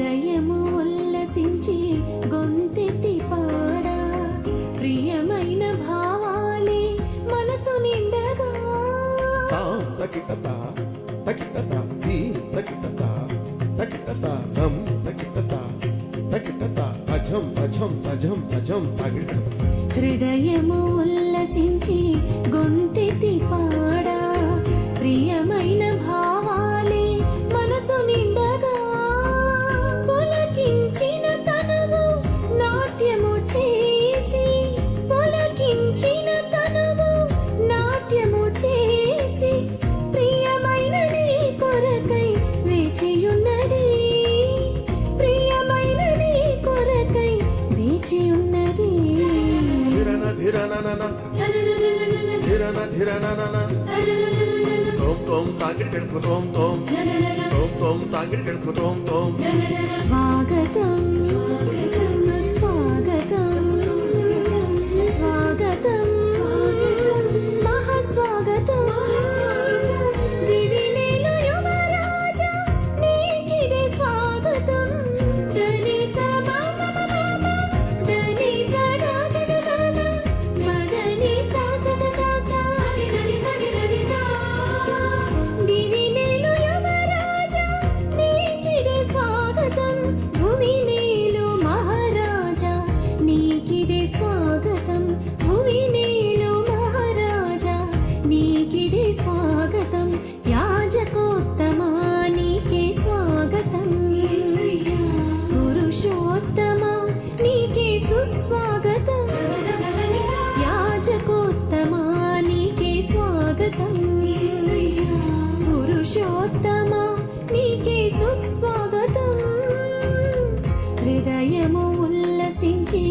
హృదయము ఉల్లసించి గొంతెత్తి పాడా ప్రియమైన భావాలే మనసు నిండగా తకిటత తకిటత ఈ తకిటత తకిటత నం తకిటత తకిటత అజం అజం అజం అజం తకిటత హృదయము ఉల్లసించి గొంతెత్తి పాడా ప్రియమైన భావాలే మనసు నిండగా పులకించిన తనువు నాట్యము చేసి పులకించిన తనువు నాట్యము చేసి ప్రియమైన నీ కొరకై వేచియున్నది ప్రియమైన నీ కొరకై వేచియున్నది ధిరన ధిరనన ధిరన ధిరనన తోం తోం తాకిడి కెడుకు తోం తోం తోం తోం తాకిడి కెడుకు తోం తోం స్వాగతం స్వాగతం స్వాగతం మహాస్వాగతం దివినేలు యువరాజా నీకిదే స్వాగతం ధని సభా ధని సదా గగ మదని సా స స సా దివినేలు యువరాజా నీకిదే స్వాగతం భువినేలు మహారాజా నీకిదే స్వాగతం భువినేలు మహారాజా నీకిదే స్వాగతం యాజకోత్తమా నీకే స్వాగతం పురుషోత్తమా నీకే సుస్వాగతం యాజకోత్తమా నీకే స్వాగతం పురుషోత్తమా నీకే సుస్వాగతం హృదయము ఉల్లసించి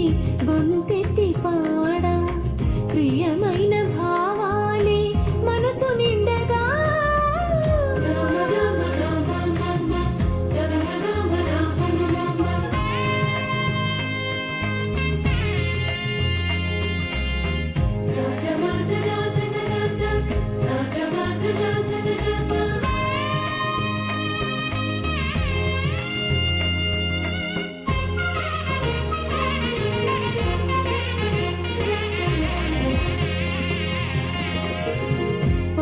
గొంతెత్తి పాడా ప్రియమైన భావాలే మనసు నిండగా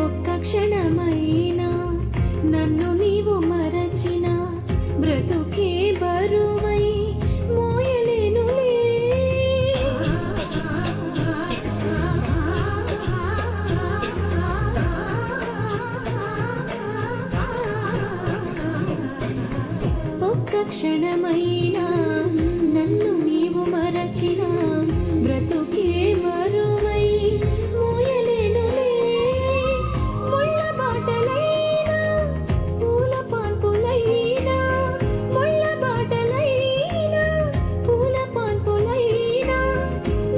ఒక్క క్షణమైనా నన్ను నీవు మరచిన బ్రతుకే బరువై మోయలేనులే ఒక్క క్షణమైనా నన్ను నీవు మరచిన బ్రతుకే బరువై మోయలేనులే ముళ్ళ బాటలైనా పూల పాన్పులైనా ముళ్ళ బాటలైనా పూల పాన్పులైనా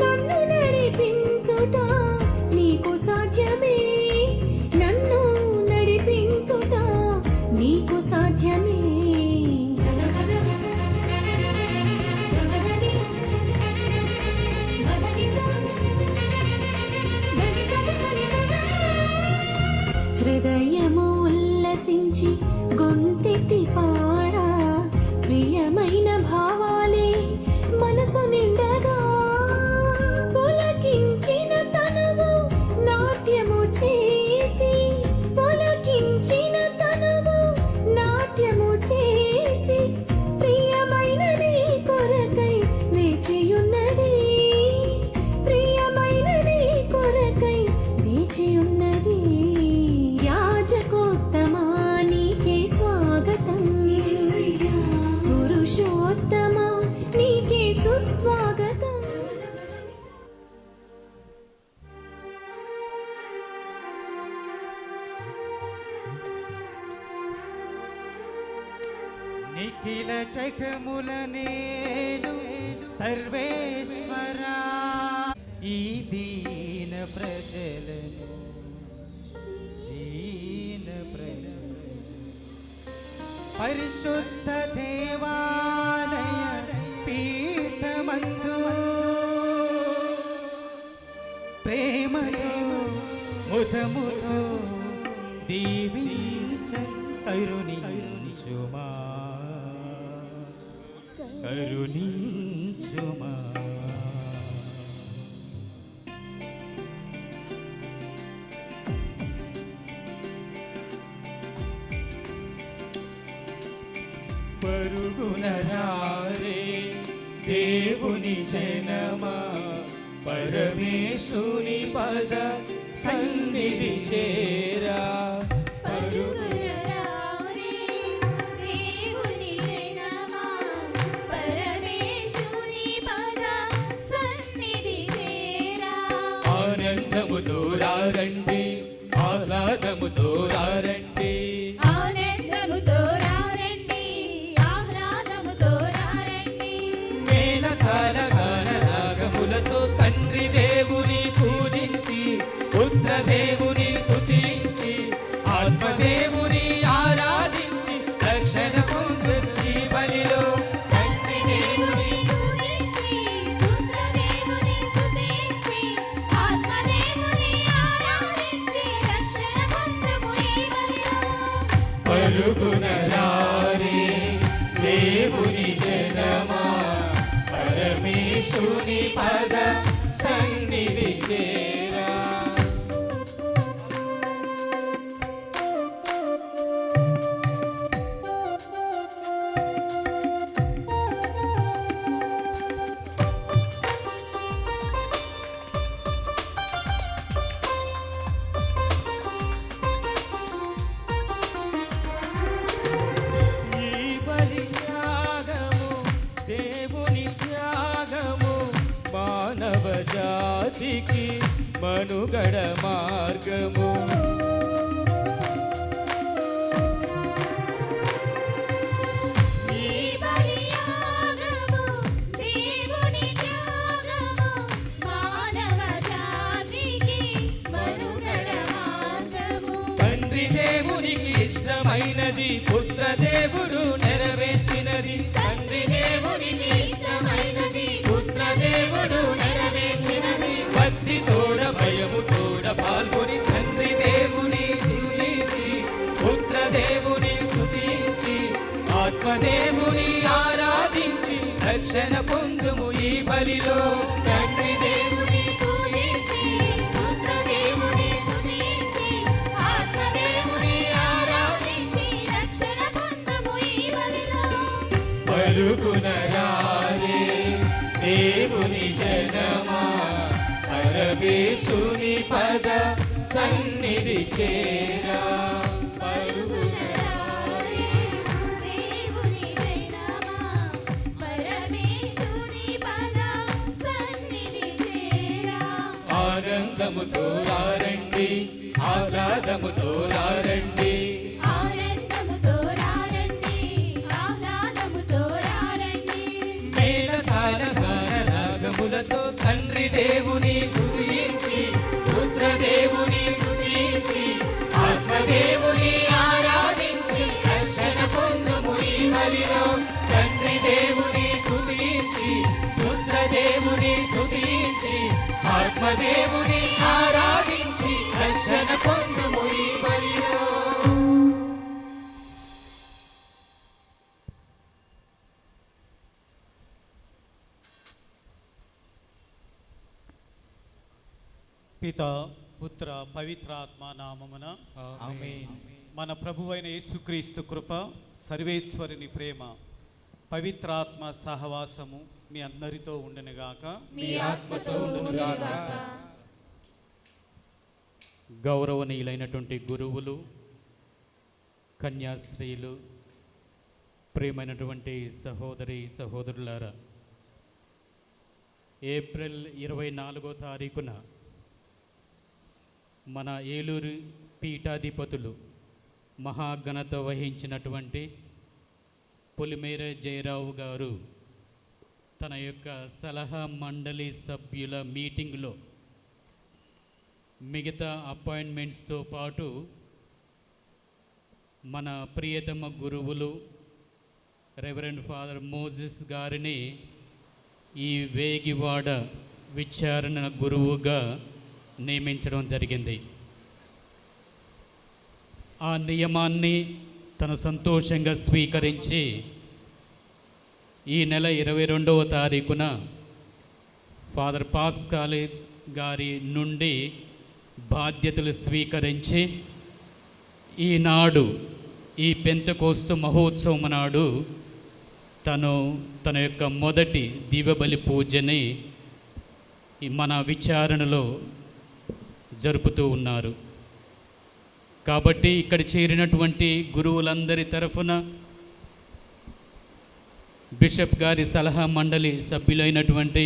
నన్ను నడిపించుట నీకు సాధ్యమే నన్ను నడిపించుట నీకు సాధ్యమే హృదయము ఉల్లసించి గొంతెత్తి పాడా ప్రియమైన భావాలే మనసు నిండగా పులకించిన తనువు నాట్యము చేసి పులకించిన తనువు నాట్యము చేసి ప్రియమైన నీ కొరకై వేచియున్నది ప్రియమైన నీ కొరకై వేచియున్నది యాజకోత్తమా నీకే స్వాగతం పురుషోత్తమా నీకే సుస్వాగతం నిఖిల జగముల నేలు సర్వేశ్వరా ఈ దీన ప్రజలను పరిశుద్ధ దేవాలయ పీఠమందు ప్రేమతో ముదముతో దీవించ కరుణించుమా కరుణించుమా. పరుగున రారే దేవుని జనమా, పరమేశుని పద సన్నిధి చేరా. పరుగున రారే దేవుని జనమా, పరమేశుని పద సన్నిధి చేరా. ఆనందముతో రండి, ఆహ్లాదముతో రండి, ఆనందముతో రండి, ఆహ్లాదముతో రండి. మేళతాళ గాన రాగములతో తండ్రి దేవుని పూజించి, పుత్ర దేవుని స్తుతించి, ఆత్మదేవుని ఆరాధించి రక్షణ పొందు ఈ బలిలో. తండ్రి దేవుని స్తుతించి, పుత్ర దేవుని స్తుతించి, ఆత్మదేవుని ఆరాధించి రక్షణ పొందుము ఈ బలిలో. పరుగున రారే దేవుని జనమా, పరమేశుని పద సన్నిధి చేరా. ఈ బలి త్యాగము దేవుని త్యాగము, మానవ జాతికి మనుగడ మార్గము. ఈ బలియాగము దేవుని త్యాగము, మానవ జాతికి మనుగడ మార్గము. తండ్రి దేవునికి ఇష్టమైనది పుత్ర దేవుడు నెరవేర్చినది. తండ్రి దేవునికి ఇష్టమైనది పుత్ర దేవుడు నెరవేర్చినది. భక్తి తోడ భయము తోడ పాల్గొని తండ్రి దేవుని స్తుతించి, పుత్ర దేవుని స్తుతించి, ఆత్మదేవుని ఆరాధించి రక్షణ పొందుము ఈ బలిలో. తండ్రి దేవుని స్తుతించి, పుత్ర దేవుని స్తుతించి, ఆత్మదేవుని ఆరాధించి రక్షణ పొందుము ఈ బలిలో. పరుగున రారే దేవుని జనమా, పరమేశుని పద సన్నిధి చేరా. పరుగున రారే దేవుని జనమా, పరమేశుని పద సన్నిధి చేరా. ఆనందముతో రండి, ఆహ్లాదముతో రండి, ఆనందముతో రండి, ఆహ్లాదముతో రండి. మేళతాళ గాన రాగములతో తండ్రి దేవుని స్తుతించి, పుత్ర దేవుని స్తుతించి, ఆత్మదేవుని ఆరాధించి రక్షణ పొందుము ఈ బలిలో. తండ్రి దేవుని స్తుతించి, పుత్ర దేవుని స్తుతించి, ఆత్మదేవుని ఆరాధించి రక్షణ పొందుము ఈ బలిలో. పిత పుత్ర పవిత్రాత్మ నామమున ఆమేన్. మన ప్రభువైన యేసుక్రీస్తు కృప, సర్వేశ్వరుని ప్రేమ, పవిత్రాత్మ సహవాసము మీ అందరితో ఉండునుగాక. మీ ఆత్మతో ఉండునుగాక. గౌరవనీయులైనటువంటి గురువులు, కన్యాస్త్రీలు, ప్రియమైనటువంటి సహోదరి సహోదరులారా, ఏప్రిల్ 24వ తారీఖున మన ఏలూరు పీఠాధిపతులు మహాఘనత వహించినటువంటి పొలిమేర జయరావు గారు తన యొక్క సలహా మండలి సభ్యుల మీటింగ్లో మిగతా అపాయింట్మెంట్స్తో పాటు మన ప్రియతమ గురువులు రెవరెండ్ ఫాదర్ మోజెస్ గారిని ఈ వేగివాడ విచారణ గురువుగా నియమించడం జరిగింది. ఆ నియమాన్ని తను సంతోషంగా స్వీకరించి ఈ నెల 22వ తారీఖున ఫాదర్ పాస్కాల్ గారి నుండి బాధ్యతలు స్వీకరించి ఈనాడు ఈ పెంతెకోస్తు మహోత్సవం నాడు తన యొక్క మొదటి దివ్యబలి పూజని మన విచారణలో జరుపుతూ ఉన్నారు. కాబట్టి ఇక్కడ చేరినటువంటి గురువులందరి తరఫున, బిషప్ గారి సలహా మండలి సభ్యులైనటువంటి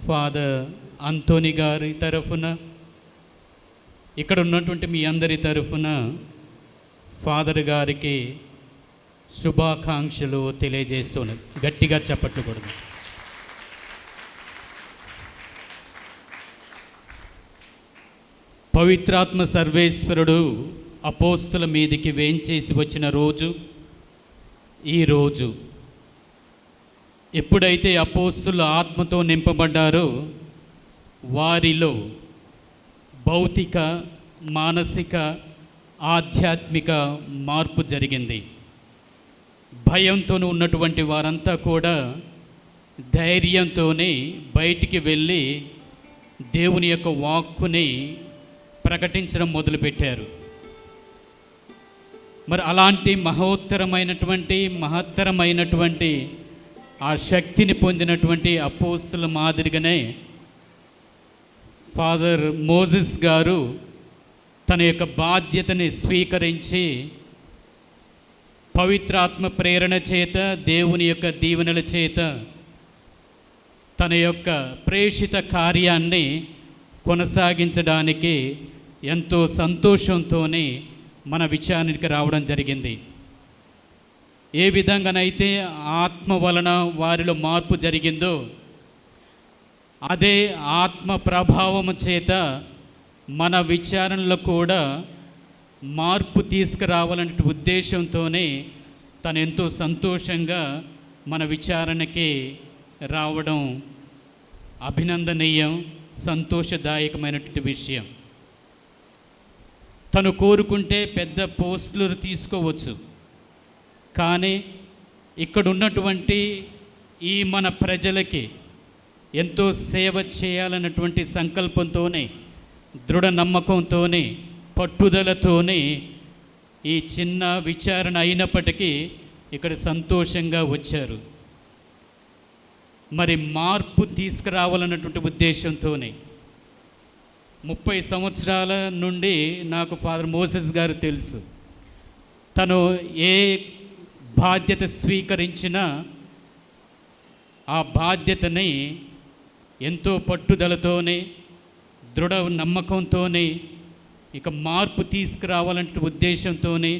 ఫాదర్ అంతోని గారి తరఫున, ఇక్కడ ఉన్నటువంటి మీ అందరి తరఫున ఫాదర్ గారికి శుభాకాంక్షలు తెలియజేస్తున్నాను. గట్టిగా చప్పట్లు కొడదాం. పవిత్రాత్మ సర్వేశ్వరుడు అపోస్తుల మీదికి వేంచేసి వచ్చిన రోజు ఈరోజు. ఎప్పుడైతే అపోస్తులు ఆత్మతో నింపబడ్డారో వారిలో భౌతిక, మానసిక, ఆధ్యాత్మిక మార్పు జరిగింది. భయంతో ఉన్నటువంటి వారంతా కూడా ధైర్యంతోనే బయటికి వెళ్ళి దేవుని యొక్క వాక్కుని ప్రకటించడం మొదలుపెట్టారు. మరి అలాంటి మహత్తరమైనటువంటి ఆ శక్తిని పొందినటువంటి అపోస్తుల మాదిరిగానే ఫాదర్ మోజెస్ గారు తన యొక్క బాధ్యతని స్వీకరించి పవిత్రాత్మ ప్రేరణ చేత, దేవుని యొక్క దీవెనల చేత తన యొక్క ప్రేషిత కార్యాన్ని కొనసాగించడానికి ఎంతో సంతోషంతోనే మన విచారణకి రావడం జరిగింది. ఏ విధంగానైతే ఆత్మ వలన వారిలో మార్పు జరిగిందో అదే ఆత్మ ప్రభావము చేత మన విచారణలో కూడా మార్పు తీసుకురావాలనే ఉద్దేశంతోనే తను ఎంతో సంతోషంగా మన విచారణకి రావడం అభినందనీయం, సంతోషదాయకమైనటువంటి విషయం. తను కోరుకుంటే పెద్ద పోస్టులు తీసుకోవచ్చు, కానీ ఇక్కడ ఉన్నటువంటి ఈ మన ప్రజలకి ఎంతో సేవ చేయాలన్నటువంటి సంకల్పంతోనే, దృఢ నమ్మకంతోనే, పట్టుదలతోనే ఈ చిన్న విచారణ అయినప్పటికీ ఇక్కడ సంతోషంగా వచ్చారు. మరి మార్పు తీసుకురావాలన్నటువంటి ఉద్దేశంతోనే 30 సంవత్సరాల నుండి నాకు ఫాదర్ మోసెస్ గారు తెలుసు. తను ఏ బాధ్యత స్వీకరించినా ఆ బాధ్యతని ఎంతో పట్టుదలతోనే, దృఢ నమ్మకంతోనే, ఇక మార్పు తీసుకురావాలంటే ఉద్దేశంతోనే,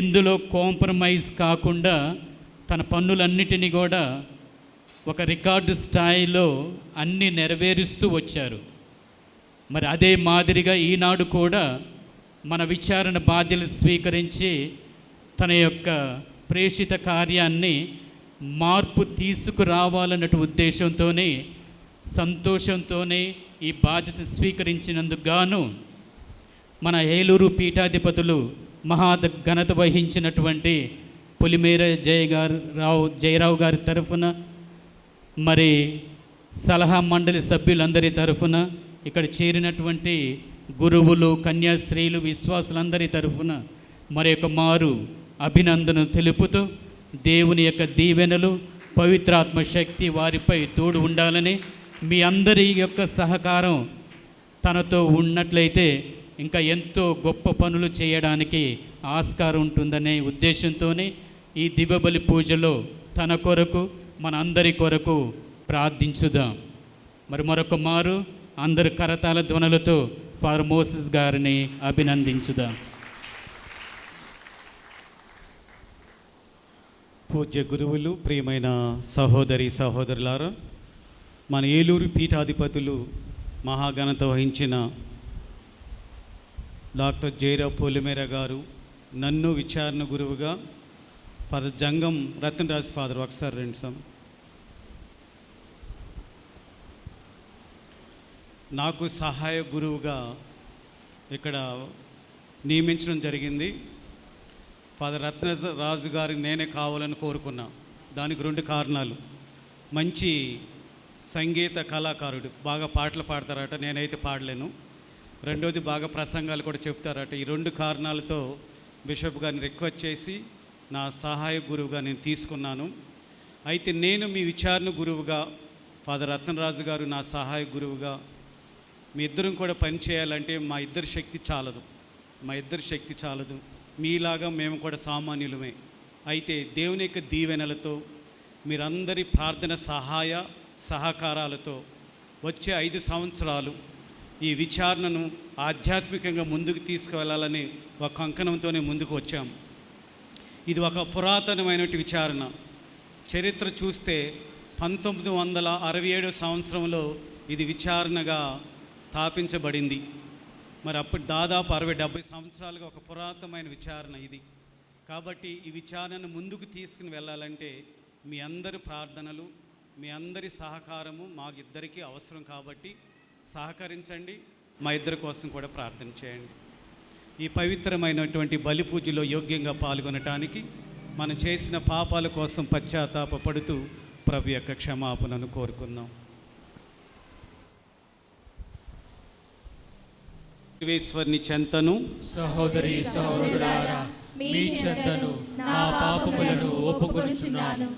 ఎందులో కాంప్రమైజ్ కాకుండా తన పనులన్నిటినీ కూడా ఒక రికార్డు స్థాయిలో అన్నీ నెరవేరుస్తూ వచ్చారు. మరి అదే మాదిరిగా ఈనాడు కూడా మన విచారణ బాధ్యతలు స్వీకరించి తన యొక్క ప్రేషిత కార్యాన్ని మార్పు తీసుకురావాలన్నట్టు ఉద్దేశంతోనే, సంతోషంతోనే ఈ బాధ్యత స్వీకరించినందుకు గాను మన ఏలూరు పీఠాధిపతులు ఘనత వహించినటువంటి పులిమేర జయరావు గారి తరఫున, మరి సలహా మండలి సభ్యులందరి తరఫున, ఇక్కడ చేరినటువంటి గురువులు, కన్యాస్త్రీలు, విశ్వాసులందరి తరఫున మరి ఒక మారు అభినందన తెలుపుతూ దేవుని యొక్క దీవెనలు, పవిత్రాత్మ శక్తి వారిపై తోడు ఉండాలని, మీ అందరి యొక్క సహకారం తనతో ఉన్నట్లయితే ఇంకా ఎంతో గొప్ప పనులు చేయడానికి ఆస్కారం ఉంటుందనే ఉద్దేశంతోనే ఈ దివ్యబలి పూజలో తన కొరకు, మన అందరి కొరకు ప్రార్థించుదాం. మరి మరొక మారు అందరు కరతాల ధ్వనులతో ఫాదర్ మోసెస్ గారిని అభినందించుదాం. పూజ్య గురువులు, ప్రియమైన సహోదరి సహోదరులారా, మన ఏలూరు పీఠాధిపతులు మహాఘనత వహించిన డాక్టర్ జయరావు పొలిమేర గారు, నన్ను విచారణ గురువుగా ఫాదర్ జంగం రతన్రాజ్ ఫాదర్ ఒకసారి రెండుసాం నాకు సహాయ గురువుగా ఇక్కడ నియమించడం జరిగింది. ఫాదర్ రత్నరాజు గారికి నేనే కావాలని కోరుకున్నా. దానికి 2 కారణాలు. మంచి సంగీత కళాకారుడు, బాగా పాటలు పాడతారట, నేనైతే పాడలేను. రెండోది బాగా ప్రసంగాలు కూడా చెప్తారట. ఈ 2 కారణాలతో బిషప్ గారిని రిక్వెస్ట్ చేసి నా సహాయ గురువుగా నేను తీసుకున్నాను. అయితే నేను మీ విచారణ గురువుగా, ఫాదర్ రత్నరాజు గారు నా సహాయ గురువుగా, మీ ఇద్దరం కూడా పనిచేయాలంటే మా ఇద్దరి శక్తి చాలదు. మీలాగా మేము కూడా సామాన్యులమే. అయితే దేవుని యొక్క దీవెనలతో, మీరందరి ప్రార్థన సహాయ సహకారాలతో వచ్చే 5 సంవత్సరాలు ఈ విచారణను ఆధ్యాత్మికంగా ముందుకు తీసుకువెళ్ళాలని ఒక కంకణంతోనే ముందుకు వచ్చాము. ఇది ఒక పురాతనమైన విచారణ. చరిత్ర చూస్తే 1967 సంవత్సరంలో ఇది విచారణగా స్థాపించబడింది. మరి అప్పుడు దాదాపు 60-70 సంవత్సరాలుగా ఒక పురాతనమైన విచారణ ఇది. కాబట్టి ఈ విచారణను ముందుకు తీసుకుని వెళ్ళాలంటే మీ అందరి ప్రార్థనలు, మీ అందరి సహకారము మాకిద్దరికీ అవసరం. కాబట్టి సహకరించండి, మా ఇద్దరి కోసం కూడా ప్రార్థన చేయండి. ఈ పవిత్రమైనటువంటి బలి పూజలో యోగ్యంగా పాల్గొనటానికి మనం చేసిన పాపాల కోసం పశ్చాత్తాపపడుతూ ప్రభు యొక్క క్షమాపణను కోరుకుందాం. సర్వేశ్వరుని చెంతను సహోదరి సహోదరులారా, మీ చెంతను నా పాపములను ఒప్పుకొనుచున్నాను.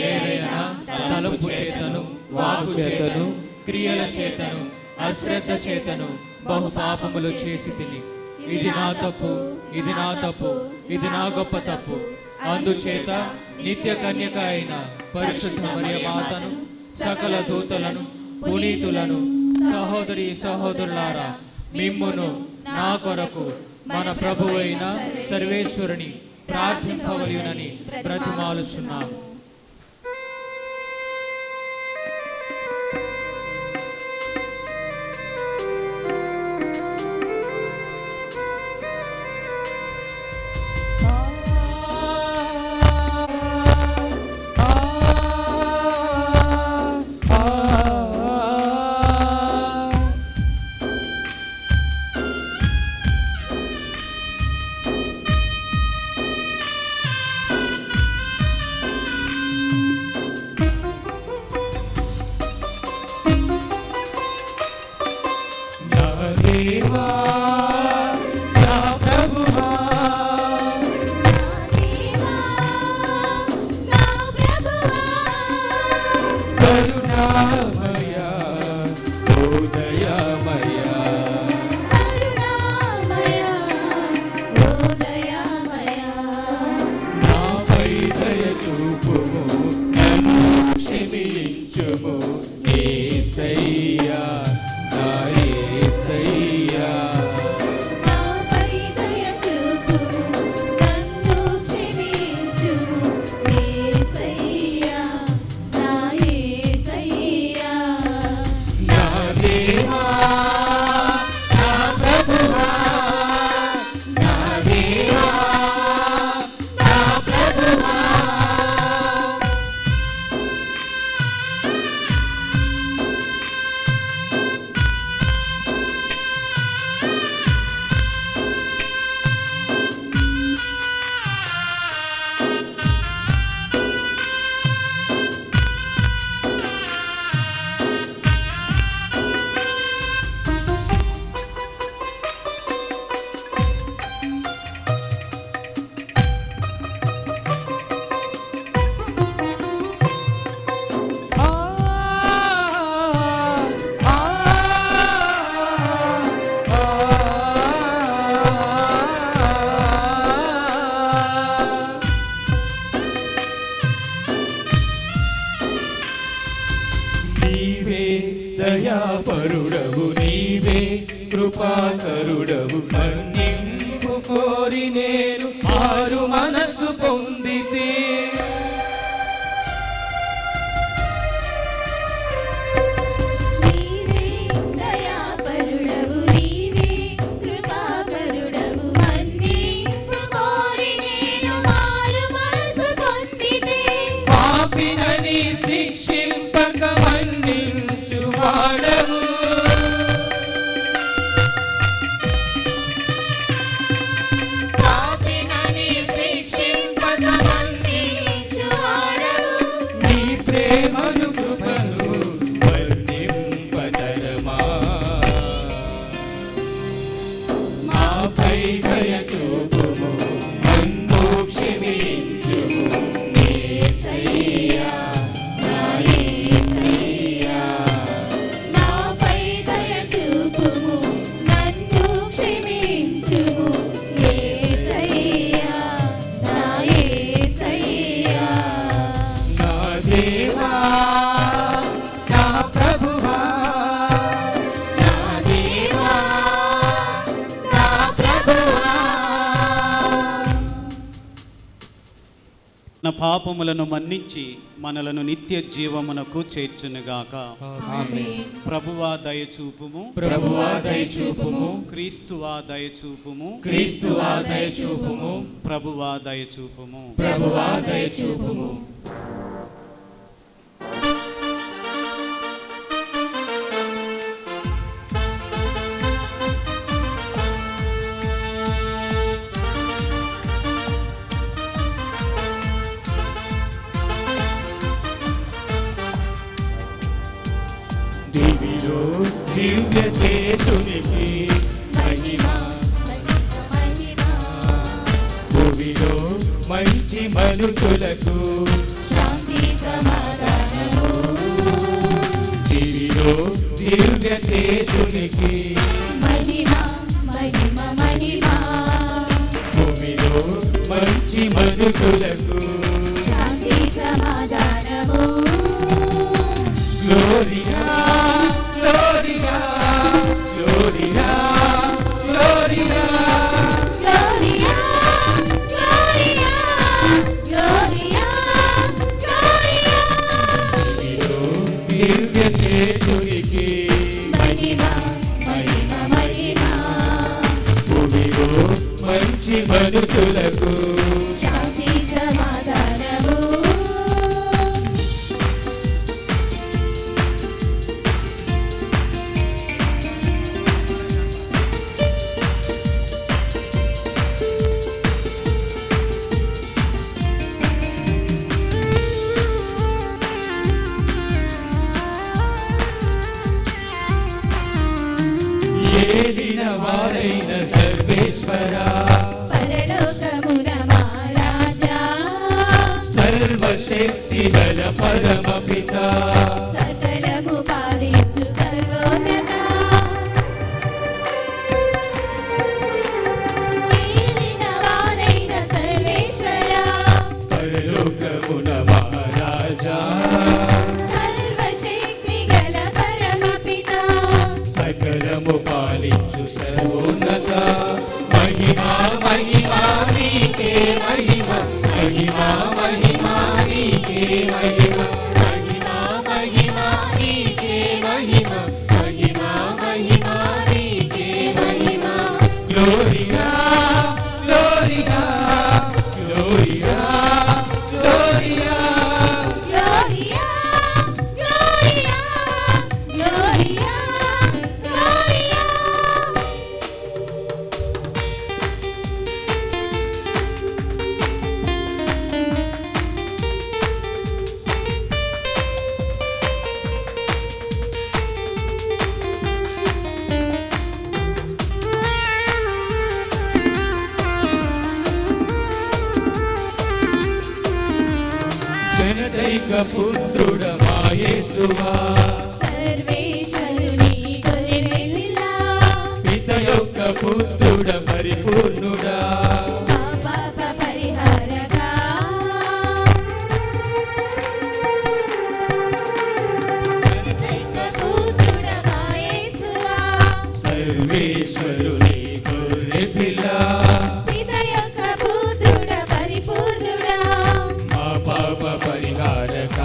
ఏదైనా తలంపు చేతను, వాక్కు చేతను, క్రియల చేతను, అశ్రద్ధ చేతను బహు పాపములు చేసి తిని, ఇది నా తప్పు, ఇది నా తప్పు, ఇది నా గొప్ప తప్పు. అందుచేత నిత్య కన్యక అయిన పరిశుద్ధ మరియ మాతను, సకల దూతలను, పునీతులను, సహోదరి సహోదరులారా, మిమ్మును నా కొరకు మన ప్రభువైన సర్వేశ్వరుని ప్రార్థింపవలెనని బ్రతిమాలుచున్నాము. దయాపరుడవు నీవే, కృపాకరుడవు, మన్నింపు కోరి నేను మారు మనసు పొందితే. నీవే దయాపరుడవు, నీవే కృపాకరుడవు, మన్నింపు కోరి నేను మారు మనసు పొందితే. పాపినని శిక్షింపక మన్నించువాడవు, పాపినని శిక్షింపక మన్నించువాడవు. ప్రేమను కృపను వర్ణింపతరమా మాపై దయ చూపుము నన్ను క్షమించుము యేసయ్యా నా యేసయ్యా నాపై దయ చూపుము నన్ను క్షమించుము యేసయ్యా నా యేసయ్యా నా దేవా నా ప్రభువా నా దేవా నా ప్రభువా నా పాపములను మన్నించి మనలను నిత్య జీవమునకు చేర్చునుగాక. ఆమేన్. ప్రభువా దయచూపుము, ప్రభువా దయచూపుము క్రీస్తువా దయచూపుము, క్రీస్తువా దయచూపుము ప్రభువా దయచూపుము. ప్రభువా దయచూపుము దివిలో దివ్య చేతునికి మహిమ మహిమా భూమిలో మంచి మనుషులకు శాంతి సమాధానము దివిలో దివ్య చేతునికి మహిమా మహిమ మహిమా భూమిలో మంచి మనుషులకు శాంతి సమాధానము గ్లోరియా గ్లోరియా గ్లోరియా గ్లోరియా గ్లోరియా గ్లోరియా గ్లోరియా గ్లోరియా దివిలో దివ్య చేతునికి మహిమా మహిమ మహిమా భూమిలో మంచి మనుషులకు శాంతి సమాధానము ఏలిన వారైన సర్వేశ్వరా పరలోకమున మహారాజా సర్వశక్తి గల పరమ పిత సకలము పాలించు సర్వోన్నత ఏలిన వారైన సర్వేశ్వరా పరలోకమున మహారాజా సర్వశక్తి గల పరమ పిత సకలము పాలించు సర్వోన్నత మహిమా మహిమా నీకే మహిమ మహిమా మహిమా నీకే మహిమ మహిమా మహిమా నీకే మహిమ మహిమా మహిమా నీకే మహిమ గ్లోరియా గ్లోరియా గ్లోరియా గ్లోరియా గ్లోరియా గ్లోరియా గ్లోరియా గ్లోరియా జనదైక పుత్రుడ మాయేసువా సర్వేశ్వరుని కొలివెల్లిలా పిత యొక్క పుత్రుడ పరిపూర్ణుడా పాప పరిహారకా పుత్రుడవా యేసువా సర్వేశ్వరుని గొర్రె పిల్ల పిత యొక్క పుత్రుడ పరిపూర్ణుడా మా పాప పరిహారక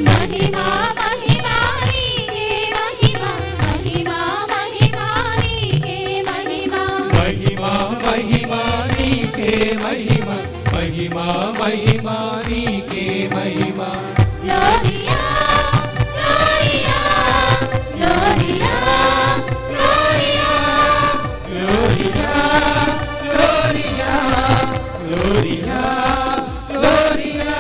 మహిమా మహిమా నీకే మహిమా మహిమా మహిమా నీకే మహిమా మహిమా మహిమా నీకే మహిమ మహిమా మహిమా నీకే మహిమ గ్లోరియా గ్లోరియా గ్లోరియా గ్లోరియా గ్లోరియా గ్లోరియా గ్లోరియా గ్లోరియా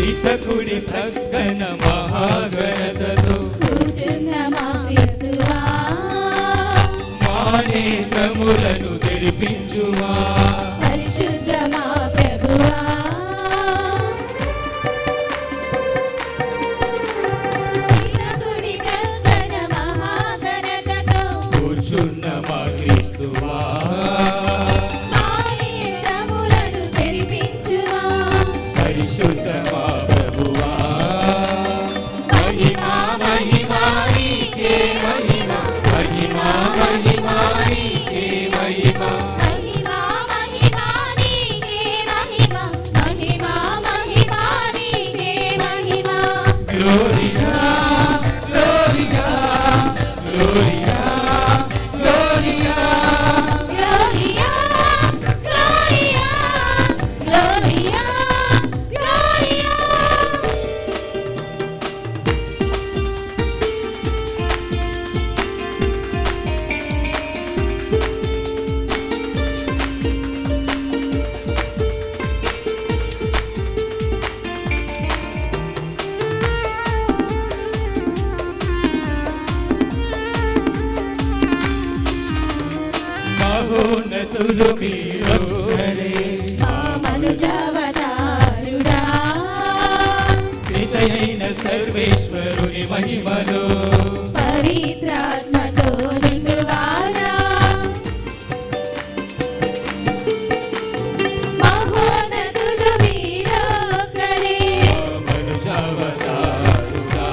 పితకుడి ప్రక్కన మహాఘనతతో కూర్చున్న మా క్రీస్తువా మా నేత్రములను తెరిపించుమా పరిశుద్ధ మా ప్రభువా పితకుడి ప్రక్కన మహాఘనతతో కూర్చున్న మా క్రీస్తువా మా నేత్రములను తెరిపించుమా పరిశుద్ధ మా ప్రభువా మహిమా మహిమా నీకే మహిమా మహిమా మహిమా నీకే మహిమా మహిమా మహిమా నీకే మహిమా మహిమా మహిమా నీకే మహిమా గ్లోరియా గ్లోరియా గ్లోరియా గ్లోరియా గ్లోరియా గ్లోరియా గ్లోరియా గ్లోరియా మహోన్నతులు మీరొక్కరే మా మనుజావతారుడా పితయైన సర్వేశ్వరుని మహిమలో పవిత్రాత్మతో నిండువారా మహోన్నతులు మీరొక్కరే మనుజావతారుడా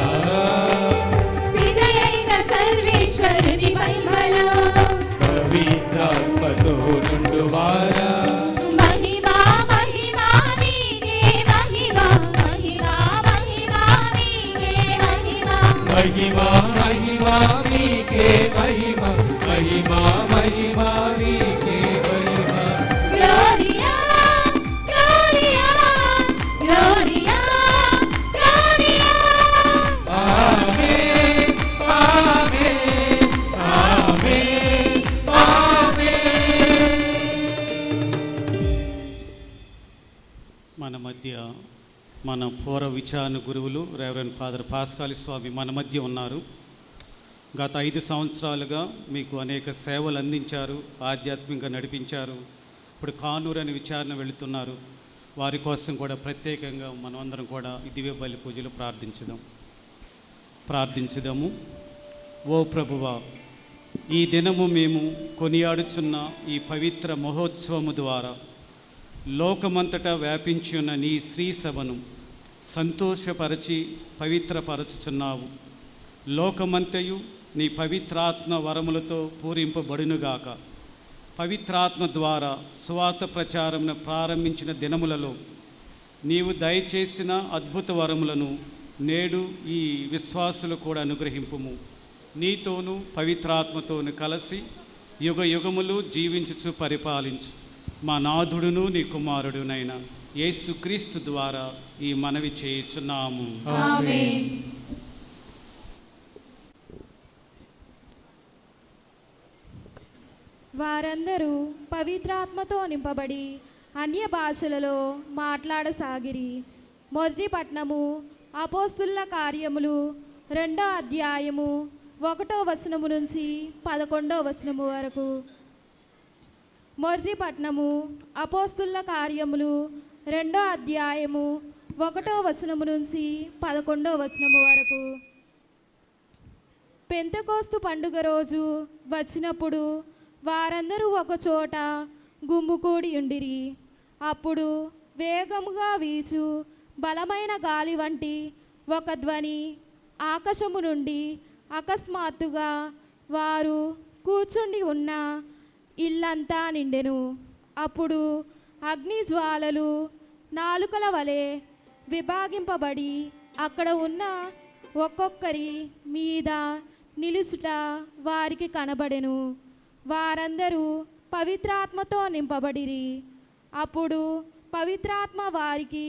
పితయైన సర్వేశ్వరుని మహిమలో పవిత్రాత్మతో నుండువారా మహిమా మహిమా నీకే మహిమా మహిమా మహిమా నీకే మహిమా మహిమా మహిమా నీకే మహిమ మహిమా మహిమా నీకే మహిమ గ్లోరియా గ్లోరియా గ్లోరియా గ్లోరియా ఆమేన్ ఆమేన్ ఆమేన్ ఆమేన్. మన మధ్య మన పూర్వ విచారణ గురువులు రెవరెండ్ ఫాదర్ పాస్కాలి స్వామి మన మధ్య ఉన్నారు. గత 5 సంవత్సరాలుగా మీకు అనేక సేవలు అందించారు, ఆధ్యాత్మికంగా నడిపించారు. ఇప్పుడు కానూరు అని విచారణ వెళుతున్నారు. వారి కోసం కూడా ప్రత్యేకంగా మనమందరం కూడా ఈ దివ్య బలి పూజలు ప్రార్థించుదాము. ఓ ప్రభువా, ఈ దినము మేము కొనియాడుచున్న ఈ పవిత్ర మహోత్సవము ద్వారా లోకమంతటా వ్యాపించి ఉన్న నీ శ్రీ సభను సంతోషపరచి పవిత్రపరచుచున్నావు. లోకమంతయు నీ పవిత్రాత్మ వరములతో పూరింపబడునుగాక. పవిత్రాత్మ ద్వారా సువార్త ప్రచారమును ప్రారంభించిన దినములలో నీవు దయచేసిన అద్భుత వరములను నేడు ఈ విశ్వాసులు కూడా అనుగ్రహింపుము. నీతోనూ పవిత్రాత్మతోను కలిసి యుగ యుగములు జీవించుచు పరిపాలించు మా నాథుడును నీ కుమారుడునైన యేసుక్రీస్తు ద్వారా ఈ మనవి చేయుచున్నాము. ఆమేన్. వారందరూ పవిత్రాత్మతో నింపబడి అన్య భాషలలో మాట్లాడసాగిరి. మొదటి పట్నము అపోస్తుల కార్యములు 2వ అధ్యాయము 1వ వచనము నుంచి 11వ వచనము వరకు. మొదటి పట్నము అపోస్తుల కార్యములు 2వ అధ్యాయము 1వ వచనము నుంచి 11వ వచనము వరకు. పెంతెకోస్తు పండుగ రోజు వచ్చినప్పుడు వారందరూ ఒకచోట గుమ్ముకూడి ఉండిరి. అప్పుడు వేగముగా వీచు బలమైన గాలి వంటి ఒక ధ్వని ఆకాశము నుండి అకస్మాత్తుగా వారు కూర్చుండి ఉన్న ఇల్లంతా నిండెను. అప్పుడు అగ్ని జ్వాలలు నాలుకల వలె విభాగింపబడి అక్కడ ఉన్న ఒక్కొక్కరి మీద నిలుచుట వారికి కనబడెను. వారందరూ పవిత్రాత్మతో నింపబడిరి. అప్పుడు పవిత్రాత్మ వారికి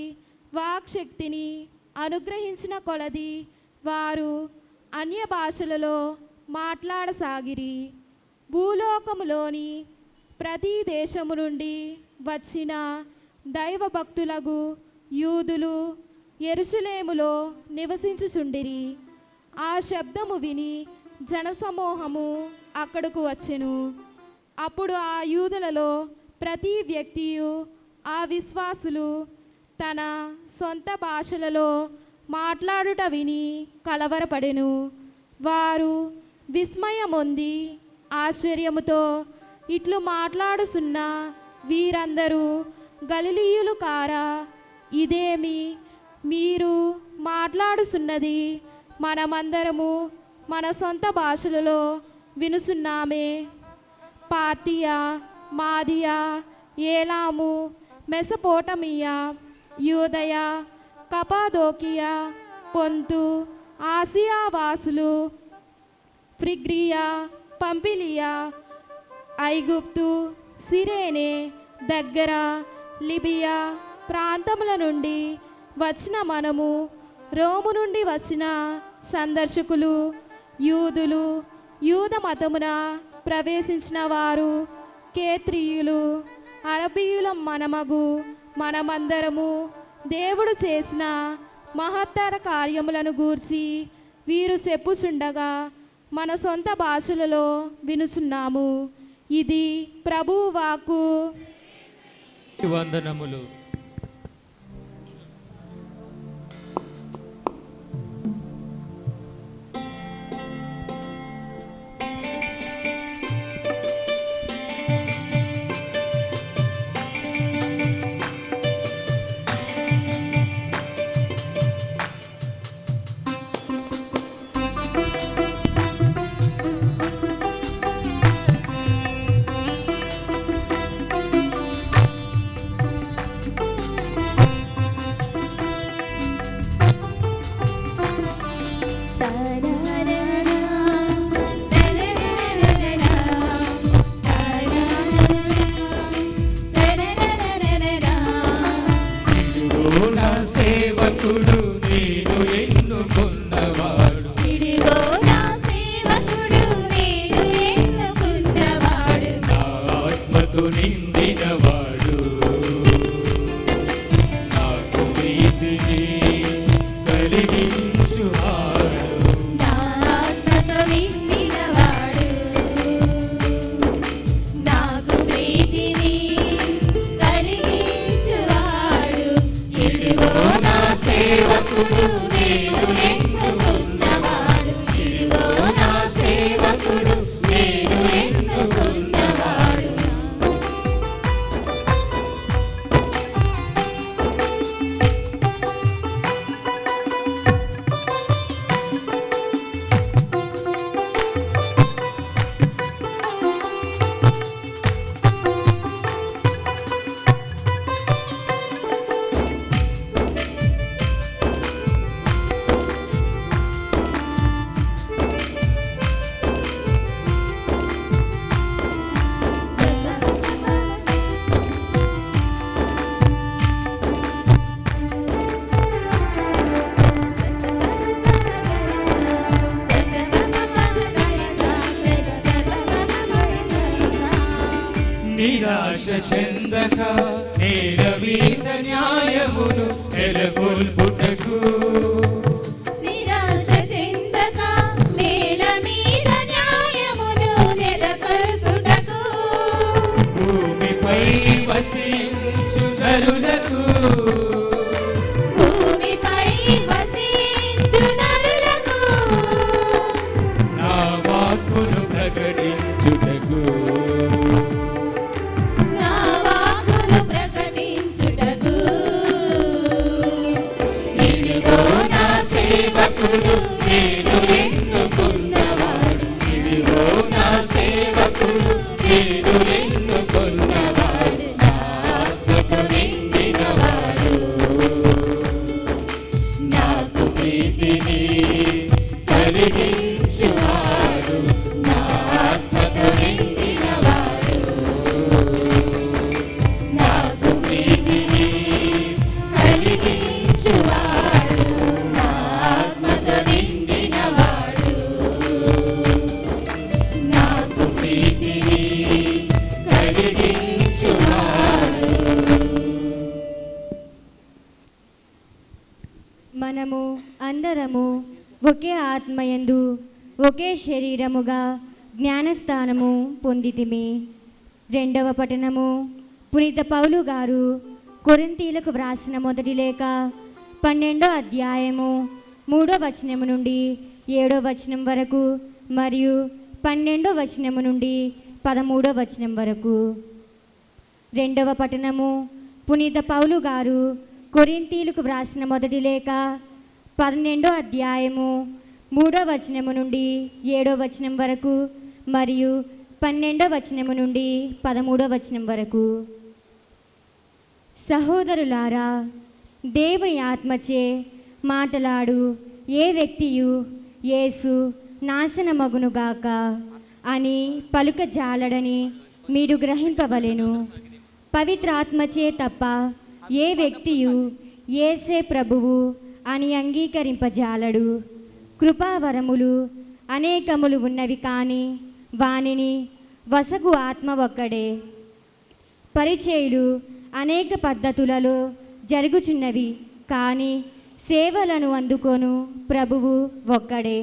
వాక్శక్తిని అనుగ్రహించిన కొలది వారు అన్య భాషలలో మాట్లాడసాగిరి. భూలోకములోని ప్రతి దేశము నుండి వచ్చిన దైవభక్తులకు యూదులు యెరూషలేములో నివసించుచుండిరి. ఆ శబ్దము విని జనసమూహము అక్కడకు వచ్చెను. అప్పుడు ఆ యూదులలో ప్రతి వ్యక్తియు ఆ విశ్వాసులు తన సొంత భాషలలో మాట్లాడుట విని కలవరపడెను. వారు విస్మయమొంది ఆశ్చర్యముతో ఇట్లు మాట్లాడుచున్న వీరందరూ గలిలీయులు కారా? ఇదేమి మీరు మాట్లాడుచున్నది మనమందరము మన సొంత భాషలలో వినుచున్నామే. పార్తియా, మాదియా, ఏలాము, మెసపోటమియా, యూదయ, కపాదోకియా, పొంతు, ఆసియా వాసులు, ఫ్రిగ్రియా, పంపిలియా, ఐగుప్తు, సిరేనే దగ్గర లిబియా ప్రాంతముల నుండి వచ్చిన మనము, రోము నుండి వచ్చిన సందర్శకులు, యూదులు, యూద మతమున ప్రవేశించిన వారు, కేత్రియులు, అరబీయుల మనమగు మనమందరము దేవుడు చేసిన మహత్తర కార్యములను గూర్చి వీరు చెప్పుచుండగా మన సొంత భాషలలో వినుచున్నాము. ఇది ప్రభువు వాక్కు. వందనములు. సేవకుడు నేను ఎన్నుకున్నవాడు, ఇదిగో నా సేవకుడు నేను ఎన్నుకున్నవాడు, నా ఆత్మతో నిండినవాడు, నాకు ప్రీతిని కలిగించువాడు, నా ఆత్మతో నిండినవాడు, నాకు ప్రీతిని కలిగించువాడు. ఇదిగో నా సేవకుడు నేను ఎన్నుకున్నవాడు, ఇదిగో నా సేవకుడు నేను ఎన్నుకున్నవాడు. నిరాశ చెందక నేరవీత న్యాయమును నెలకొల్పుటకు, నిరాశ చెందక నేల మీద న్యాయమును నెలకొల్పుటకు, భూమిపై వసించు నరులకు, భూమిపై వసించు నరులకు, నా వాక్కును ప్రకటించుటకు, నా వాక్కును ప్రకటించుటకు. ఇదిగో నా సేవకుడు నేను ఎన్నుకున్నవాడు, ఇదిగో నా సేవకుడు నేను ఎన్నుకున్నవాడు, నా మనము అందరము ఒకే ఆత్మయందు ఒకే శరీరముగా జ్ఞానస్థానము పొందితిమి. రెండవ పఠనము పునీత పౌలు గారు కొరింథీలకు వ్రాసిన మొదటి లేఖ 12వ అధ్యాయము 3వ వచనము నుండి 7వ వచనం వరకు మరియు 12వ వచనము నుండి 13వ వచనం వరకు. రెండవ పఠనము పునీత పౌలు గారు కొరింథీలకు వ్రాసిన మొదటి లేఖ 12వ అధ్యాయము 3వ వచనము నుండి 7వ వచనం వరకు మరియు 12వ వచనము నుండి 13వ వచనం వరకు. సహోదరులారా, దేవుని ఆత్మచే మాటలాడు ఏ వ్యక్తియు యేసు నాశనమగునుగాక అని పలుకజాలడని మీరు గ్రహింపవలెను. పవిత్రాత్మచే తప్ప ఏ వ్యక్తియు యేసే ప్రభువు అని అంగీకరింపజాలడు. కృపావరములు అనేకములు ఉన్నవి కానీ వానిని వసగు ఆత్మ ఒక్కడే. పరిచయులు అనేక పద్ధతులలో జరుగుచున్నవి కానీ సేవలను అందుకొను ప్రభువు ఒక్కడే.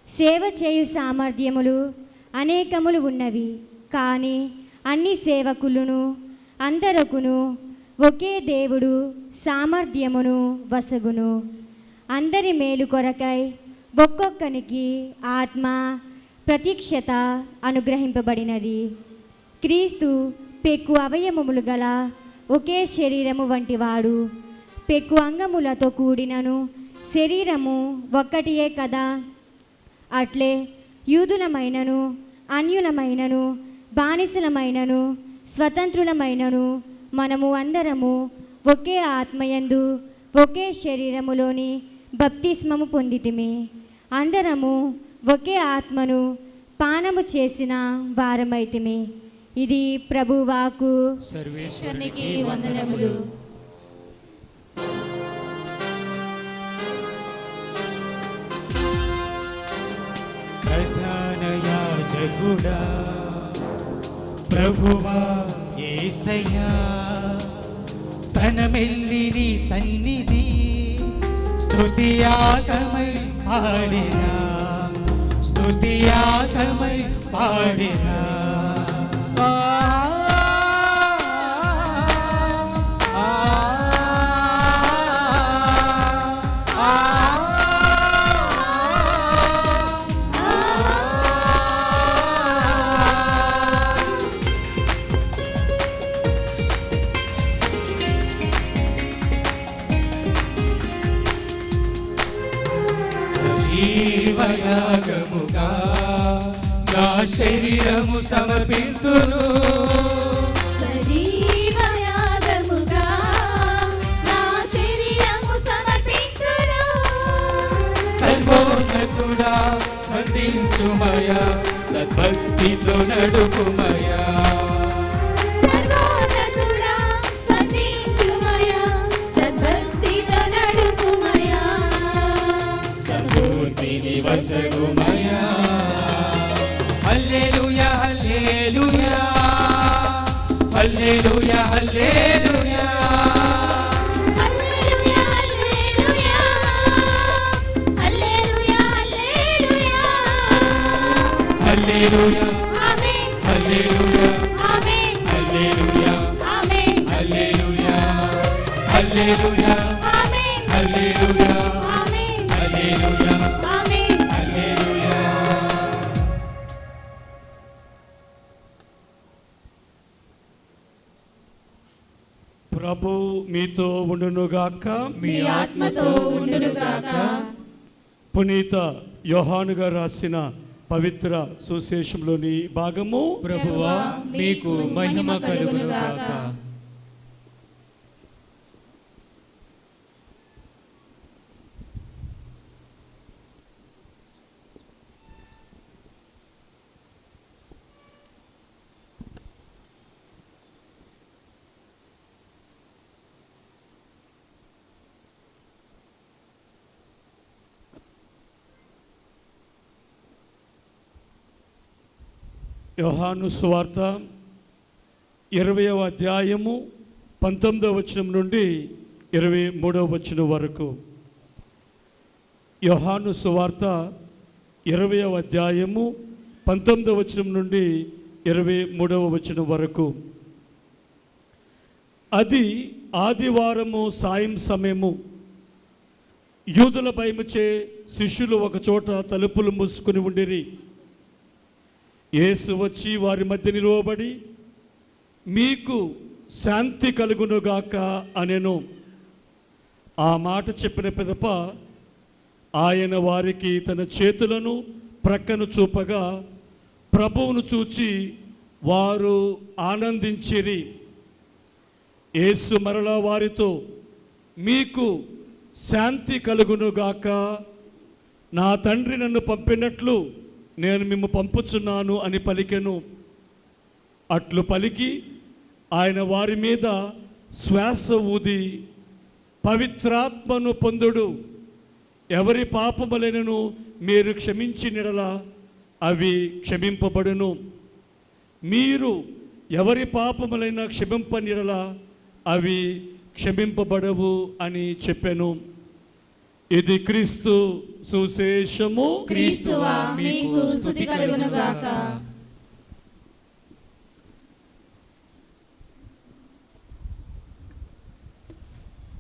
సేవ చేయు సామర్థ్యములు అనేకములు ఉన్నవి కానీ అన్ని సేవకులను అందరకును ఒకే దేవుడు సామర్థ్యమును వసగును. అందరి మేలు కొరకై ఒక్కొక్కనికి ఆత్మ ప్రత్యక్షత అనుగ్రహింపబడినది. క్రీస్తు పెక్కు అవయవములు గల ఒకే శరీరము వంటివాడు. పెక్కు అంగములతో కూడినను శరీరము ఒక్కటియే కదా. అట్లే యూదులమైనను అన్యులమైనను బానిసలమైనను స్వతంత్రులమైనను మనము అందరము ఒకే ఆత్మయందు ఒకే శరీరములోని బప్తిస్మము పొందితిమి. అందరము ఒకే ఆత్మను పానము చేసిన వారమైతిమి. ఇది ప్రభువాకు. సర్వేశ్వరునికి వందనములు. ప్రధాన యాజకుడా ప్రభువా యేసయ్యా, ప్రణమెల్లిని సన్నిధి స్తుతియాగమై పాడినా, స్తుతియాగమై పాడినా. జీవయాగముగా నా శరీరము సమర్పింతును, సజీవయాగముగా నా శరీరము సమర్పించును. సర్వోన్నతుడా స్పందించుమయా, సద్భక్తితో నడుపుమయా. సర్వోన్నతుడా స్పందించుమయా, సద్భక్తితో నడుపుమయా. సమృద్ధిని వసగుమయా. హల్లెలూయా హల్లెలూయా హల్లెలూయా హల్లెలూయా హల్లెలూయా హల్లెలూయా హల్లెలూయా హల్లెలూయా హల్లెలూయా ఆమేన్ హల్లెలూయా ఆమేన్ హల్లెలూయా ఆమేన్ హల్లెలూయా హల్లెలూయా ఆమేన్ హల్లెలూయా ఆమేన్ హల్లెలూయా ఆమేన్. హల్లెలూయా. ప్రభు మీతో ఉండునుగాక. మీ ఆత్మతో ఉండునుగాక. పునీత యోహాను గారు రాసిన పవిత్ర సువిశేషంలోని భాగము. ప్రభువా మీకు మహిమ కలుగునుగాక. యోహాను సువార్త 20వ అధ్యాయము 19వ వచనం నుండి 23వ వచనం వరకు. యోహాను సువార్త 20వ అధ్యాయము 19వ వచనం నుండి 23వ వచనం వరకు. అది ఆదివారము సాయం సమయము. యూదుల భయముచే శిష్యులు ఒకచోట తలుపులు మూసుకుని ఉండిరి. యేసు వచ్చి వారి మధ్య నిలువబడి, మీకు శాంతి కలుగునుగాక అనెను. ఆ మాట చెప్పిన పిదప ఆయన వారికి తన చేతులను ప్రక్కను చూపగా ప్రభువును చూచి వారు ఆనందించిరి. యేసు మరలా వారితో, మీకు శాంతి కలుగునుగాక, నా తండ్రి నన్ను పంపినట్లు నేను మిమ్ము పంపుచున్నాను అని పలికెను. అట్లు పలికి ఆయన వారి మీద శ్వాస ఊది, పవిత్రాత్మను పొందుడు. ఎవరి పాపములైనను మీరు క్షమించినడల అవి క్షమింపబడును, మీరు ఎవరి పాపములైనా క్షమింపనిడల అవి క్షమింపబడవు అని చెప్పెను. ఇది క్రీస్తు సువిశేషము. క్రీస్తువా మీకు స్తుతి కలుగునుగాక.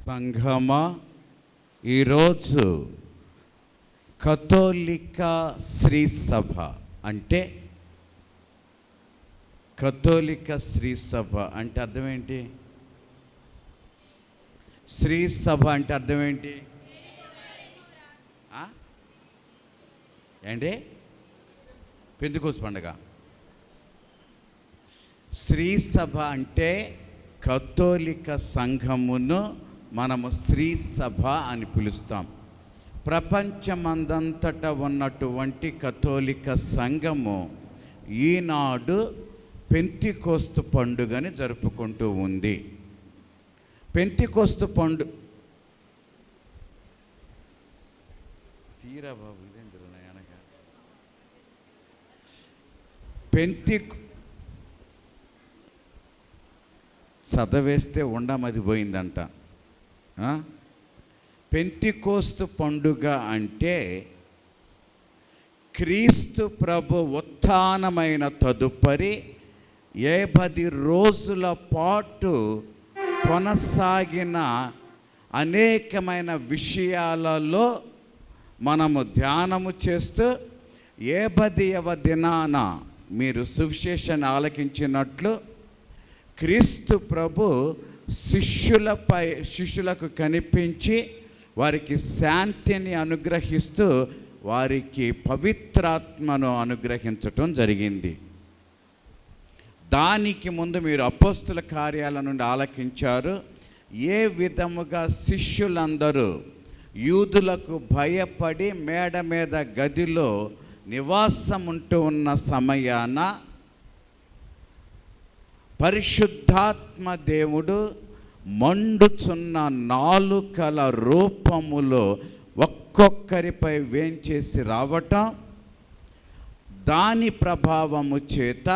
సంఘమా, ఈరోజు కథోలిక శ్రీ సభ అంటే కథోలిక శ్రీ సభ అంటే అర్థం ఏంటి? శ్రీ సభ అంటే అర్థం ఏంటి? ఏంటి? పెంతెకోస్తు పండుగ. శ్రీ సభ అంటే కథోలిక సంఘమును మనము శ్రీ సభ అని పిలుస్తాం. ప్రపంచమందంతటా ఉన్నటువంటి కథోలిక సంఘము ఈనాడు పెంతెకోస్తు పండుగని జరుపుకుంటూ ఉంది. పెంతెకోస్తు పండుగ తీరా బాబు ఇదేంటనగా చదవేస్తే ఉండమది పోయిందంట. పెంతెకోస్తు పండుగ అంటే క్రీస్తు ప్రభు ఉత్థానమైన తదుపరి 70 రోజుల పాటు కొనసాగిన అనేకమైన విషయాలలో మనము ధ్యానము చేస్తూ 70వ దినాన మీరు సువిశేషాన్ని ఆలకించినట్లు క్రీస్తు ప్రభు శిష్యులకు కనిపించి వారికి శాంతిని అనుగ్రహిస్తూ వారికి పవిత్రాత్మను అనుగ్రహించటం జరిగింది. దానికి ముందు మీరు అపోస్తుల కార్యాల నుండి ఆలకించారు. ఏ విధముగా శిష్యులందరూ యూదులకు భయపడి మేడ మీద గదిలో నివాసం ఉంటూ ఉన్న సమయాన పరిశుద్ధాత్మ దేవుడు మండుచున్న నాలుకల రూపములో ఒక్కొక్కరిపై వేంచేసి రావటం, దాని ప్రభావము చేత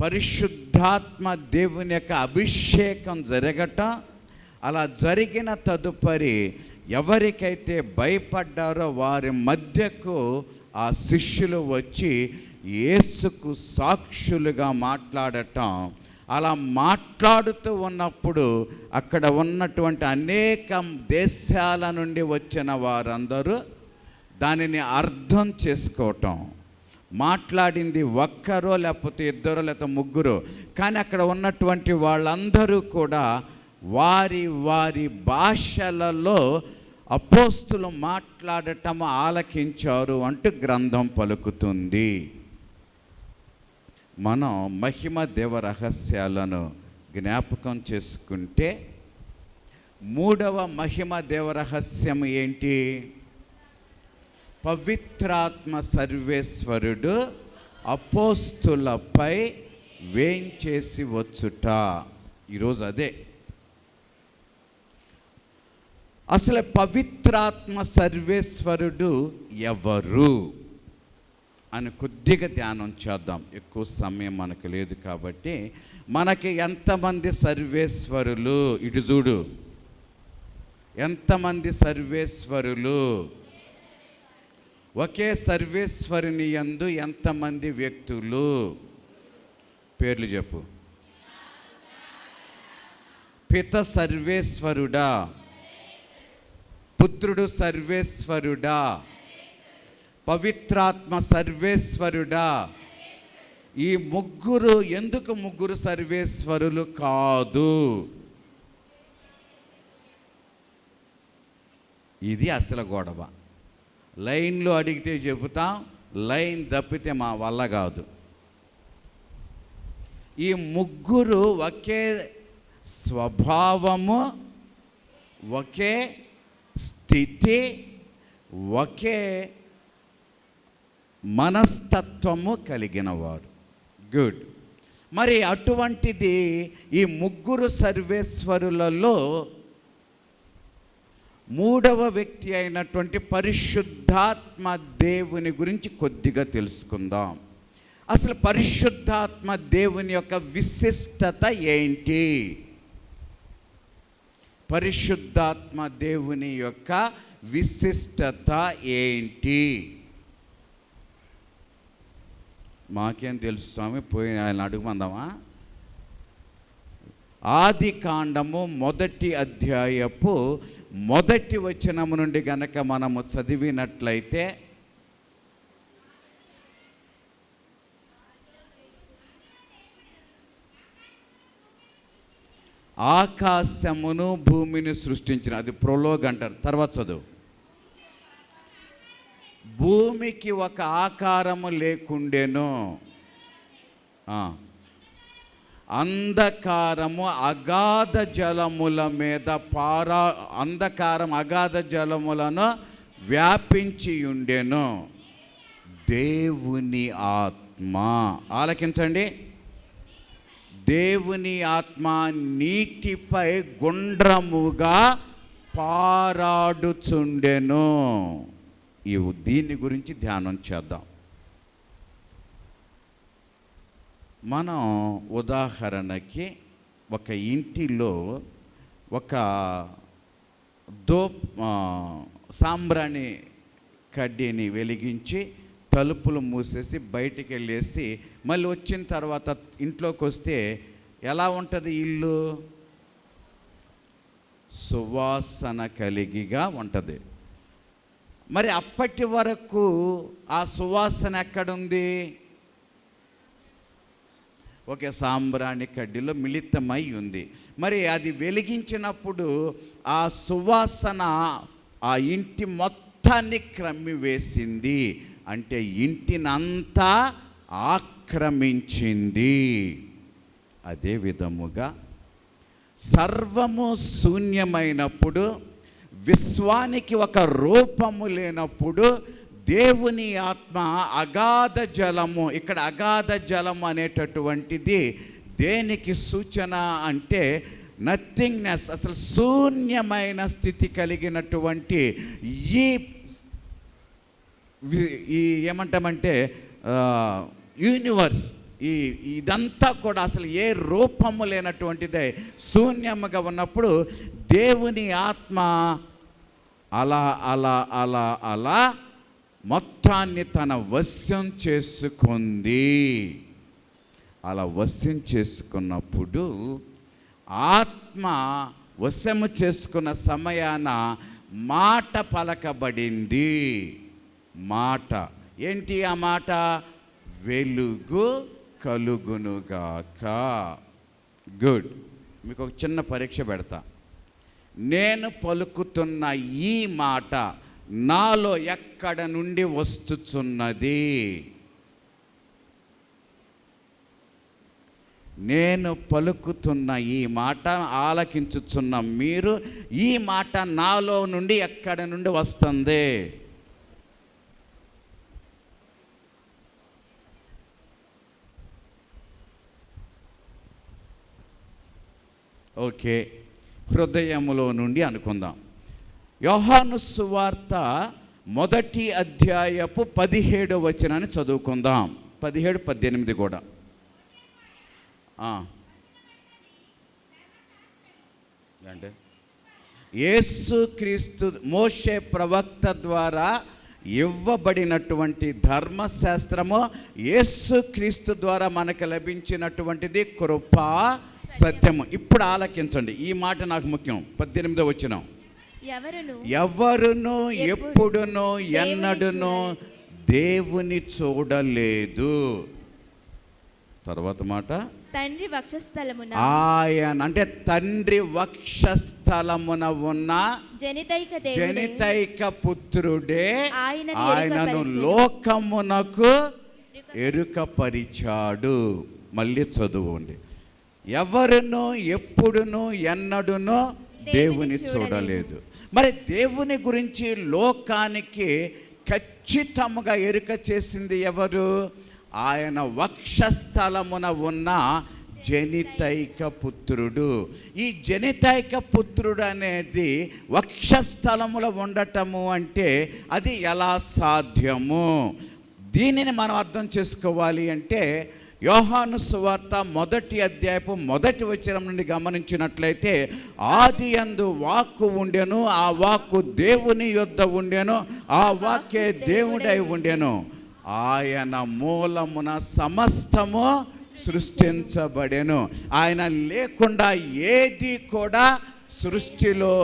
పరిశుద్ధాత్మ దేవుని యొక్క అభిషేకం జరగటం, అలా జరిగిన తదుపరి ఎవరికైతే భయపడ్డారో వారి మధ్యకు ఆ శిష్యులు వచ్చి యేసుకు సాక్షులుగా మాట్లాడటం. అలా మాట్లాడుతూ ఉన్నప్పుడు అక్కడ ఉన్నటువంటి అనేక దేశాల నుండి వచ్చిన వారందరూ దానిని అర్థం చేసుకోవటం. మాట్లాడింది ఒక్కరో లేకపోతే ఇద్దరో లేకపోతే ముగ్గురో, కానీ అక్కడ ఉన్నటువంటి వాళ్ళందరూ కూడా వారి వారి భాషలలో అపోస్తులు మాట్లాడటం ఆలకించారు అంటూ గ్రంథం పలుకుతుంది. మనం మహిమ దేవ రహస్యాలను జ్ఞాపకం చేసుకుంటే 3వ మహిమ దేవ రహస్యం ఏంటి? పవిత్రాత్మ సర్వేశ్వరుడు అపోస్తులపై వేంచేసి వచ్చుట. ఈరోజు అదే అసలు పవిత్రాత్మ సర్వేశ్వరుడు ఎవరు అని కొద్దిగా ధ్యానం చేద్దాం. ఎక్కువ సమయం మనకు లేదు కాబట్టి మనకి ఎంతమంది సర్వేశ్వరులు, ఇటు చూడు, ఎంతమంది సర్వేశ్వరులు? ఒకే సర్వేశ్వరుని యందు ఎంతమంది వ్యక్తులు? పేర్లు చెప్పు. పిత సర్వేశ్వరుడా, పుత్రుడు సర్వేశ్వరుడా, పవిత్రాత్మ సర్వేశ్వరుడా. ఈ ముగ్గురు ఎందుకు ముగ్గురు సర్వేశ్వరులు కాదు? ఇది అసలు గొడవ. లైన్లో అడిగితే చెబుతాం, లైన్ తప్పితే మా వల్ల కాదు. ఈ ముగ్గురు ఒకే స్వభావము, ఒకే స్థితి, ఒకే మనస్తత్వము కలిగిన వారు. గుడ్. మరి అటువంటిది ఈ ముగ్గురు సర్వేశ్వరులలో మూడవ వ్యక్తి అయినటువంటి పరిశుద్ధాత్మ దేవుని గురించి కొద్దిగా తెలుసుకుందాం. అసలు పరిశుద్ధాత్మ దేవుని యొక్క విశిష్టత ఏంటి? పరిశుద్ధాత్మ దేవుని యొక్క విశిష్టత ఏంటి? మాకేం తెలుసు స్వామి, పోయి ఆయన అడుగుమందామా? ఆది కాండము 1వ అధ్యాయపు 1వ వచనము నుండి గనక మనము చదివినట్లయితే, ఆకాశమును భూమిని సృష్టించిన, అది ప్రొలోగ్ అంటారు, తర్వాత చదువు. భూమికి ఒక ఆకారము లేకుండెను, అంధకారము అగాధ జలముల మీద అంధకారం అగాధ జలములను వ్యాపించి ఉండెను. దేవుని ఆత్మ, ఆలకించండి, దేవుని ఆత్మ నీటిపై గుండ్రముగా పారాడుచుండెను. దీని గురించి ధ్యానం చేద్దాం. మనం ఉదాహరణకి ఒక ఇంటిలో ఒక సాంబ్రాణి కడ్డీని వెలిగించి తలుపులు మూసేసి బయటికి వెళ్ళేసి మళ్ళీ వచ్చిన తర్వాత ఇంట్లోకి వస్తే ఎలా ఉంటుంది ఇల్లు? సువాసన కలిగిగా ఉంటుంది. మరి అప్పటి వరకు ఆ సువాసన ఎక్కడుంది? ఒక సాంబ్రాణి కడ్డీలో మిళితమై ఉంది. మరి అది వెలిగించినప్పుడు ఆ సువాసన ఆ ఇంటి మొత్తాన్ని క్రమ్మివేసింది, అంటే ఇంటినంతా ఆక్రమించింది. అదే విధముగా సర్వము శూన్యమైనప్పుడు, విశ్వానికి ఒక రూపము లేనప్పుడు దేవుని ఆత్మ అగాధ జలము, ఇక్కడ అగాధ జలము అనేటటువంటిది దేనికి సూచన అంటే నథింగ్నెస్, అసలు శూన్యమైన స్థితి కలిగినటువంటి ఈ ఏమంటామంటే యూనివర్స్, ఇదంతా కూడా అసలు ఏ రూపము లేనటువంటిదే శూన్యముగా ఉన్నప్పుడు దేవుని ఆత్మ అలా అలా అలా అలా మొత్తాన్ని తన వశ్యం చేసుకుంది. అలా వశ్యం చేసుకున్నప్పుడు ఆత్మ వశము చేసుకున్న సమయాన మాట పలకబడింది. మాట ఏంటి? ఆ మాట వెలుగు కలుగునుగాక. గుడ్. మీకు ఒక చిన్న పరీక్ష పెడతా. నేను పలుకుతున్న ఈ మాట నాలో ఎక్కడ నుండి వస్తున్నది? నేను పలుకుతున్న ఈ మాట ఆలకించుచున్న మీరు, ఈ మాట నాలో నుండి ఎక్కడ నుండి వస్తుంది? ఓకే, హృదయములో నుండి అనుకుందాం. యోహాను సువార్త 1వ అధ్యాయపు 17వ వచనాన్ని చదువుకుందాం. 17, 18 కూడా. అంటే యేసుక్రీస్తు మోషే ప్రవక్త ద్వారా ఇవ్వబడినటువంటి ధర్మశాస్త్రము యేసుక్రీస్తు ద్వారా మనకు లభించినటువంటిది కృపా సత్యము. ఇప్పుడు ఆలకించండి, ఈ మాట నాకు ముఖ్యం. 18వ వచనం, ఎవరును ఎప్పుడును ఎన్నడును దేవుని చూడలేదు. తర్వాత మాట, తండ్రి వక్షస్థలమున ఆయన అంటే తండ్రి వక్షస్థలమున ఉన్న జనితైక పుత్రుడే ఆయనను లోకమునకు ఎరుకపరిచాడు. మళ్ళీ చదువుకోండి, ఎవరును ఎప్పుడును ఎన్నడును దేవుని చూడలేదు. మరి దేవుని గురించి లోకానికి ఖచ్చితంగా ఎరుక చేసింది ఎవరు? ఆయన వక్షస్థలమున ఉన్న జనితైక పుత్రుడు. ఈ జనితైక పుత్రుడు అనేది వక్షస్థలములో ఉండటము అంటే అది ఎలా సాధ్యము? దీనిని మనం అర్థం చేసుకోవాలి అంటే యోహాను సువార్త 1వ అధ్యాయపు 1వ వచనం నుండి గమనించినట్లయితే, ఆదియందు వాక్కు ఉండెను, ఆ వాక్కు దేవుని యొద్ద ఉండెను, ఆ వాక్కే దేవుడై ఉండెను, ఆయన మూలమున సమస్తము సృష్టించబడెను. ఆయన లేకుండా ఏది కూడా సృష్టిలో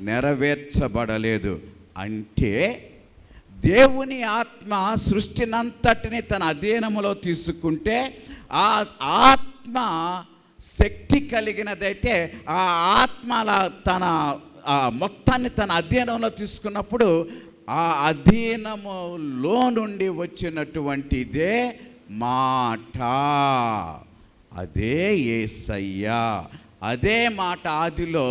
నెరవేర్చబడలేదు. అంటే దేవుని ఆత్మ సృష్టినంతటిని తన అధీనములో తీసుకుంటే, ఆ ఆత్మ శక్తి కలిగినదైతే ఆ ఆత్మ తన మొత్తాన్ని తన అధీనంలో తీసుకున్నప్పుడు ఆ అధీనములో నుండి వచ్చినటువంటిదే మాట, అదే యేసయ్య. అదే మాట ఆదిలో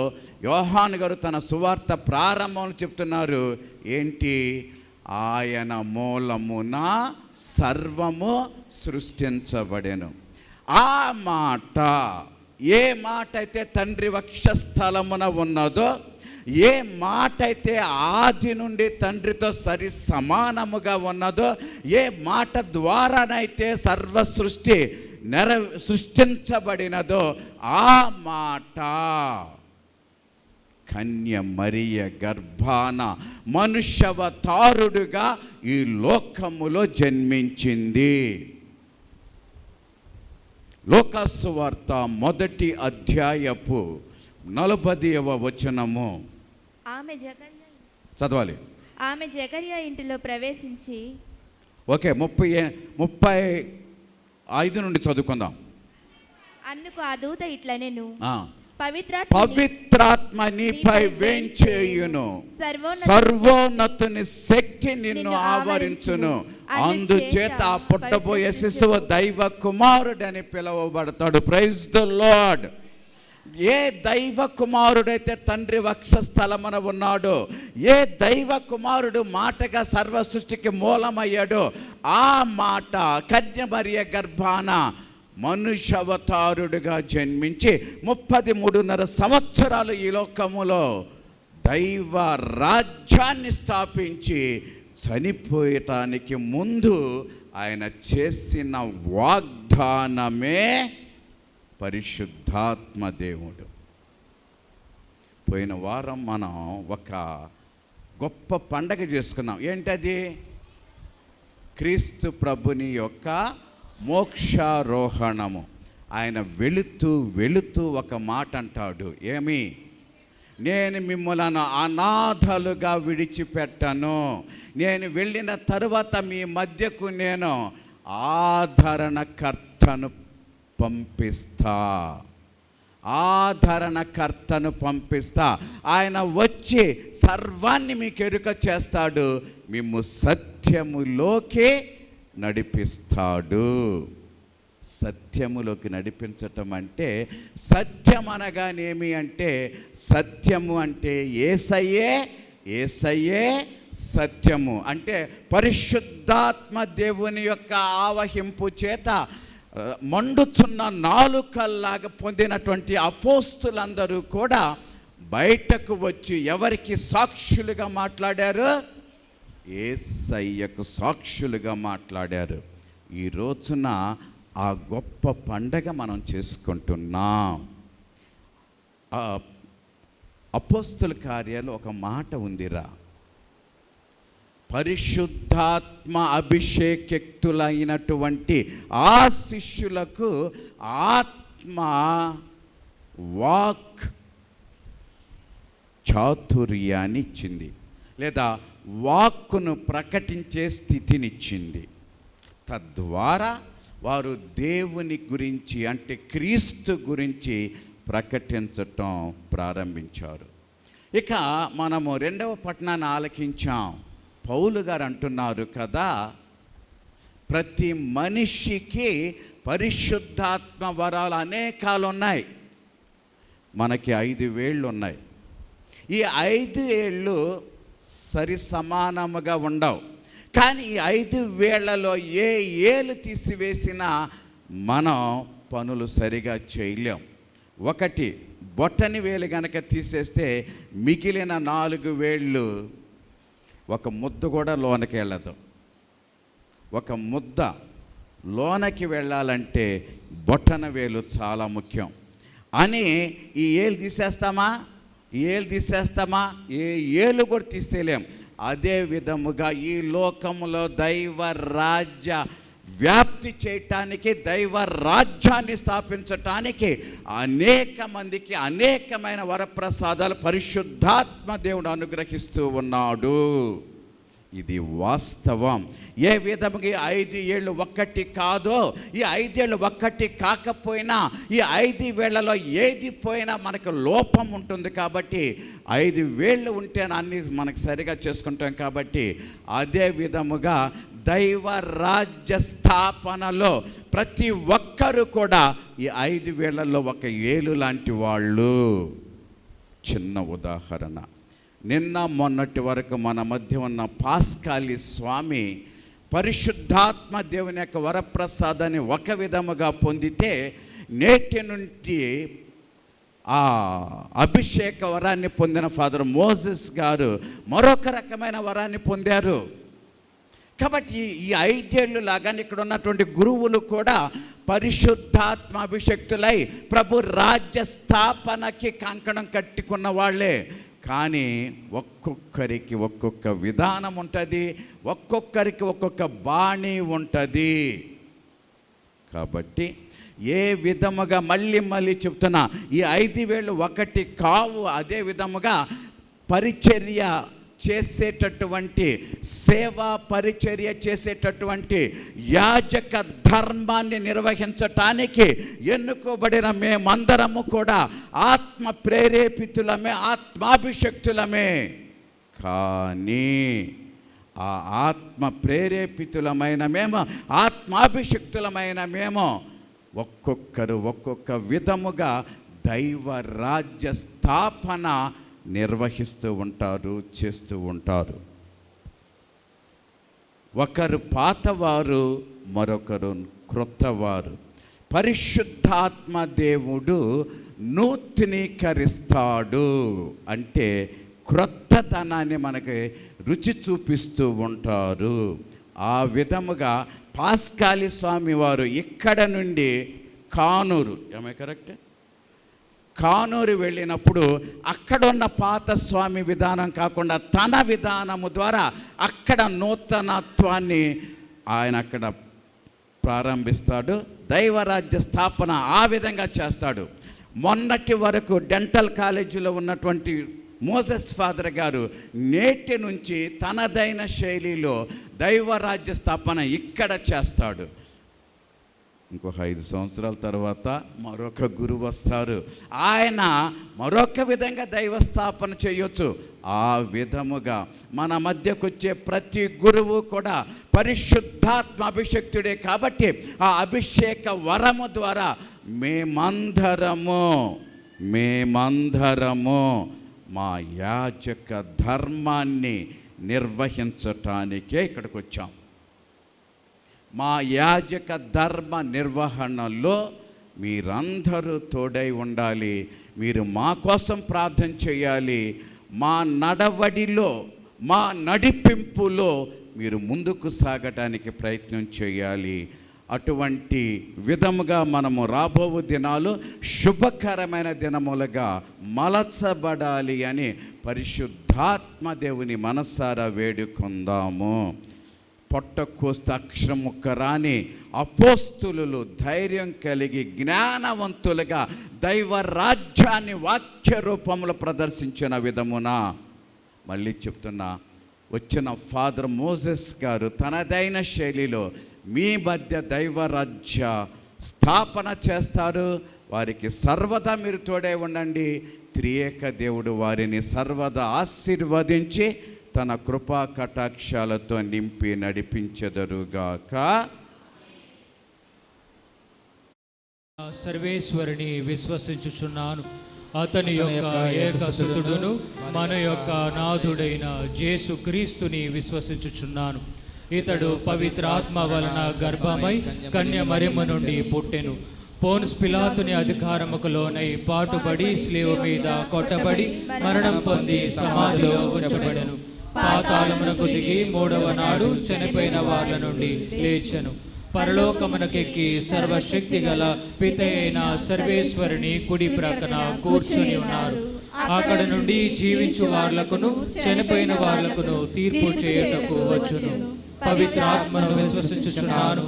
యోహాను గారు తన సువార్త ప్రారంభంలో చెప్తున్నారు. ఏంటి? ఆయన మూలమున సర్వము సృష్టించబడెను. ఆ మాట, ఏ మాట అయితే తండ్రి వక్షస్థలమున ఉన్నదో, ఏ మాట అయితే ఆది నుండి తండ్రితో సరి సమానముగా ఉన్నదో, ఏ మాట ద్వారానైతే సర్వ సృష్టి సృష్టించబడినదో, ఆ మాట కన్య మరియ గర్భాన మనుష్యవతారుడుగా ఈ లోకములో జన్మించింది. లోకాసు వార్త 1వ అధ్యాయపు 40వ వచనము చదవాలి. ఆమె జకర్యా ఇంటిలో ప్రవేశించి, ఓకే, 35 నుండి చదువుకుందాం. అందుకు ఆ దూత ఇట్లనెను, పవిత్రాత్మ నీపై వేంచేయును, సర్వోన్నతుని శక్తి నిన్ను ఆవరించును, అందుచేత ఆ పుట్టబోయే శిశువు దైవ కుమారుడని పిలువబడతాడు. Praise the Lord. ఏ దైవ కుమారుడైతే తండ్రి వక్షస్థలమున ఉన్నాడో, ఏ దైవ కుమారుడు మాటగా సర్వ సృష్టికి మూలమయ్యాడో, ఆ మాట కన్య మరియ గర్భాన మనుష్యవతారుడుగా జన్మించి 33.5 సంవత్సరాలు ఈ లోకములో దైవ రాజ్యాన్ని స్థాపించి చనిపోయటానికి ముందు ఆయన చేసిన వాగ్దానమే పరిశుద్ధాత్మ దేవుడు. పోయిన వారం మనం ఒక గొప్ప పండగ చేసుకున్నాం. ఏంటది? క్రీస్తు ప్రభుని యొక్క మోక్షారోహణము. ఆయన వెళుతూ ఒక మాట అంటాడు. ఏమి? నేను మిమ్మల్ని అనాథలుగా విడిచిపెట్టను, నేను వెళ్ళిన తరువాత మీ మధ్యకు నేను ఆదరణకర్తను పంపిస్తా. ఆయన వచ్చి సర్వాన్ని మీకు ఎరుక చేస్తాడు, మిమ్ము సత్యములోకి నడిపిస్తాడు. సత్యములోకి నడిపించటం అంటే, సత్యం అనగానేమి అంటే, సత్యము అంటే యేసయ్యే సత్యము. అంటే పరిశుద్ధాత్మ దేవుని యొక్క ఆవహింపు చేత మండుచున్న నాలుకల్లాగా పొందినటువంటి అపోస్తులందరూ కూడా బయటకు వచ్చి ఎవరికి సాక్షులుగా మాట్లాడారు? యేసయ్యకు సాక్షులుగా మాట్లాడారు. ఈ రోజున ఆ గొప్ప పండగ మనం చేసుకుంటున్నాం. అపోస్తుల కార్యాలు ఒక మాట ఉందిరా, పరిశుద్ధాత్మ అభిషేక్తులైనటువంటి ఆ శిష్యులకు ఆత్మ వాక్ చాతుర్యాన్ని ఇచ్చింది, లేదా వాక్కును ప్రకటించే స్థితినిచ్చింది. తద్వారా వారు దేవుని గురించి, అంటే క్రీస్తు గురించి ప్రకటించటం ప్రారంభించారు. ఇక మనము 2వ పట్టణాన్ని ఆలకించాం. పౌలు గారు అంటున్నారు కదా, ప్రతి మనిషికి పరిశుద్ధాత్మ వరాలు అనేకాలు ఉన్నాయి. మనకి 5 వేళ్ళు ఉన్నాయి. ఈ 5 ఏళ్ళు సరి సమానముగా ఉండవు. కానీ ఈ 5 వేళ్లలో ఏ ఏలు తీసివేసినా మనం పనులు సరిగా చేయలేం. ఒకటి బొట్టని వేలు గనక తీసేస్తే మిగిలిన 4 వేళ్ళు ఒక ముద్ద కూడా లోనకి వెళ్ళదు. ఒక ముద్ద లోనకి వెళ్ళాలంటే బొట్టన వేలు చాలా ముఖ్యం. అని ఈ ఏలు తీసేస్తామా, ఏ ఏలు కూడా తీసేయలేం. అదే విధముగా ఈ లోకములో దైవ రాజ్య వ్యాప్తి చేయటానికి, దైవ రాజ్యాన్ని స్థాపించటానికి అనేక మందికి అనేకమైన వరప్రసాదాలు పరిశుద్ధాత్మ దేవుడు అనుగ్రహిస్తూ ఉన్నాడు. ఇది వాస్తవం. ఏ విధముగా 5 ఏళ్ళు ఒక్కటి కాదో, ఈ 5 ఏళ్ళు ఒక్కటి కాకపోయినా ఈ 5 వేళ్లలో ఏది పోయినా మనకు లోపం ఉంటుంది. కాబట్టి 5 వేళ్ళు ఉంటే అన్నీ మనకు సరిగా చేసుకుంటాం. కాబట్టి అదే విధముగా దైవ రాజ్య స్థాపనలో ప్రతి ఒక్కరు కూడా ఈ 5 వేళ్లలో ఒక ఏలు లాంటి వాళ్ళు. చిన్న ఉదాహరణ, నిన్న మొన్నటి వరకు మన మధ్య ఉన్న పాస్కాలి స్వామి పరిశుద్ధాత్మ దేవుని యొక్క వరప్రసాదాన్ని ఒక విధముగా పొందితే, నేటి నుండి ఆ అభిషేక వరాన్ని పొందిన ఫాదర్ మోసెస్ గారు మరొక రకమైన వరాన్ని పొందారు. కాబట్టి ఈ 5 ఏళ్ళు లాగానే ఇక్కడ ఉన్నటువంటి గురువులు కూడా పరిశుద్ధాత్మ అభిషేక్తులై ప్రభు రాజ్య స్థాపనకి కంకణం కట్టుకున్న వాళ్ళే. కానీ ఒక్కొక్కరికి ఒక్కొక్క విధానం ఉంటుంది, ఒక్కొక్కరికి ఒక్కొక్క బాణీ ఉంటుంది. కాబట్టి ఏ విధముగా మళ్ళీ చెప్తున్నా, ఈ 5 వేళ్ళు ఒకటి కావు. అదే విధముగా పరిచర్య చేసేటటువంటి, సేవా పరిచర్య చేసేటటువంటి యాజక ధర్మాన్ని నిర్వహించటానికి ఎన్నుకోబడిన మేమందరము కూడా ఆత్మ ప్రేరేపితులమే, ఆత్మాభిషక్తులమే. కానీ ఆ ఆత్మ ప్రేరేపితులమైన మేము, ఆత్మాభిషక్తులమైన మేము ఒక్కొక్కరు ఒక్కొక్క విధముగా దైవ రాజ్య స్థాపన నిర్వహిస్తూ ఉంటారు, చేస్తూ ఉంటారు. ఒకరు పాతవారు, మరొకరు క్రొత్తవారు. పరిశుద్ధాత్మ దేవుడు నూతనీకరిస్తాడు, అంటే క్రొత్తతనాన్ని మనకి రుచి చూపిస్తూ ఉంటారు. ఆ విధముగా పాస్కాలి స్వామి వారు ఇక్కడ నుండి కానూరు, ఏమై కరెక్ట్, కానూరు వెళ్ళినప్పుడు అక్కడున్న పాత స్వామి విధానం కాకుండా తన విధానము ద్వారా అక్కడ నూతనత్వాన్ని ఆయన అక్కడ ప్రారంభిస్తాడు. దైవరాజ్య స్థాపన ఆ విధంగా చేస్తాడు. మొన్నటి వరకు డెంటల్ కాలేజీలో ఉన్నటువంటి మోసెస్ ఫాదర్ గారు నేటి నుంచి తనదైన శైలిలో దైవరాజ్య స్థాపన ఇక్కడ చేస్తాడు. ఇంకొక 5 సంవత్సరాల తర్వాత మరొక గురువు వస్తారు, ఆయన మరొక విధంగా దైవ స్థాపన చేయొచ్చు. ఆ విధముగా మన మధ్యకు వచ్చే ప్రతి గురువు కూడా పరిశుద్ధాత్మ అభిషక్తుడే. కాబట్టి ఆ అభిషేక వరము ద్వారా మేమందరము మా యాజక ధర్మాన్ని నిర్వహించటానికే ఇక్కడికి వచ్చాం. మా యాజక ధర్మ నిర్వహణలో మీరందరూ తోడై ఉండాలి. మీరు మా కోసం ప్రార్థన చేయాలి. మా నడవడిలో, మా నడిపింపులో మీరు ముందుకు సాగటానికి ప్రయత్నం చేయాలి. అటువంటి విధముగా మనము రాబో దినాలు శుభకరమైన దినములుగా మలచబడాలి అని పరిశుద్ధాత్మ దేవుని మనసారా వేడుకుందాము. పొట్ట కోస్తే అక్షరం ముక్క రాని అపోస్తులు ధైర్యం కలిగి జ్ఞానవంతులుగా దైవ రాజ్యాన్ని వాక్య రూపంలో ప్రదర్శించిన విధమున మళ్ళీ చెప్తున్నా, వచ్చిన ఫాదర్ మోసెస్ గారు తనదైన శైలిలో మీ మధ్య దైవరాజ్య స్థాపన చేస్తారు. వారికి సర్వదా మీరు తోడే ఉండండి. త్రియేక దేవుడు వారిని సర్వదా ఆశీర్వదించి తన కృపా కటాక్షాలతో నింపి నడిపించెదరుగాక. సర్వేశ్వరుని విశ్వసించుచున్నాను. అతని యొక్క ఏకసుతుడును మన యొక్క నాథుడైన యేసు క్రీస్తుని విశ్వసించుచున్నాను. ఇతడు పవిత్ర ఆత్మ వలన గర్భమై కన్య మరియమ్మ నుండి పుట్టెను. పోన్స్ పిలాతుని అధికారముకు లోనై పాటుబడి స్లీవ మీద కొట్టబడి మరణం పొంది సమాధిలో ఉంచబడెను. పాతాళమునకు దిగి మూడవ నాడు చనిపోయిన వాళ్ళ నుండి లేచెను. పరలోకమునకెక్కి సర్వశక్తి గల పిత అయిన సర్వేశ్వరుని కుడి ప్రక్కన కూర్చుని ఉన్నారు. అక్కడ నుండి జీవించు వార్లకును చనిపోయిన వార్లకును తీర్పు చేయుటకు వచ్చును. పవిత్ర ఆత్మను విశ్వసించుచున్నాను.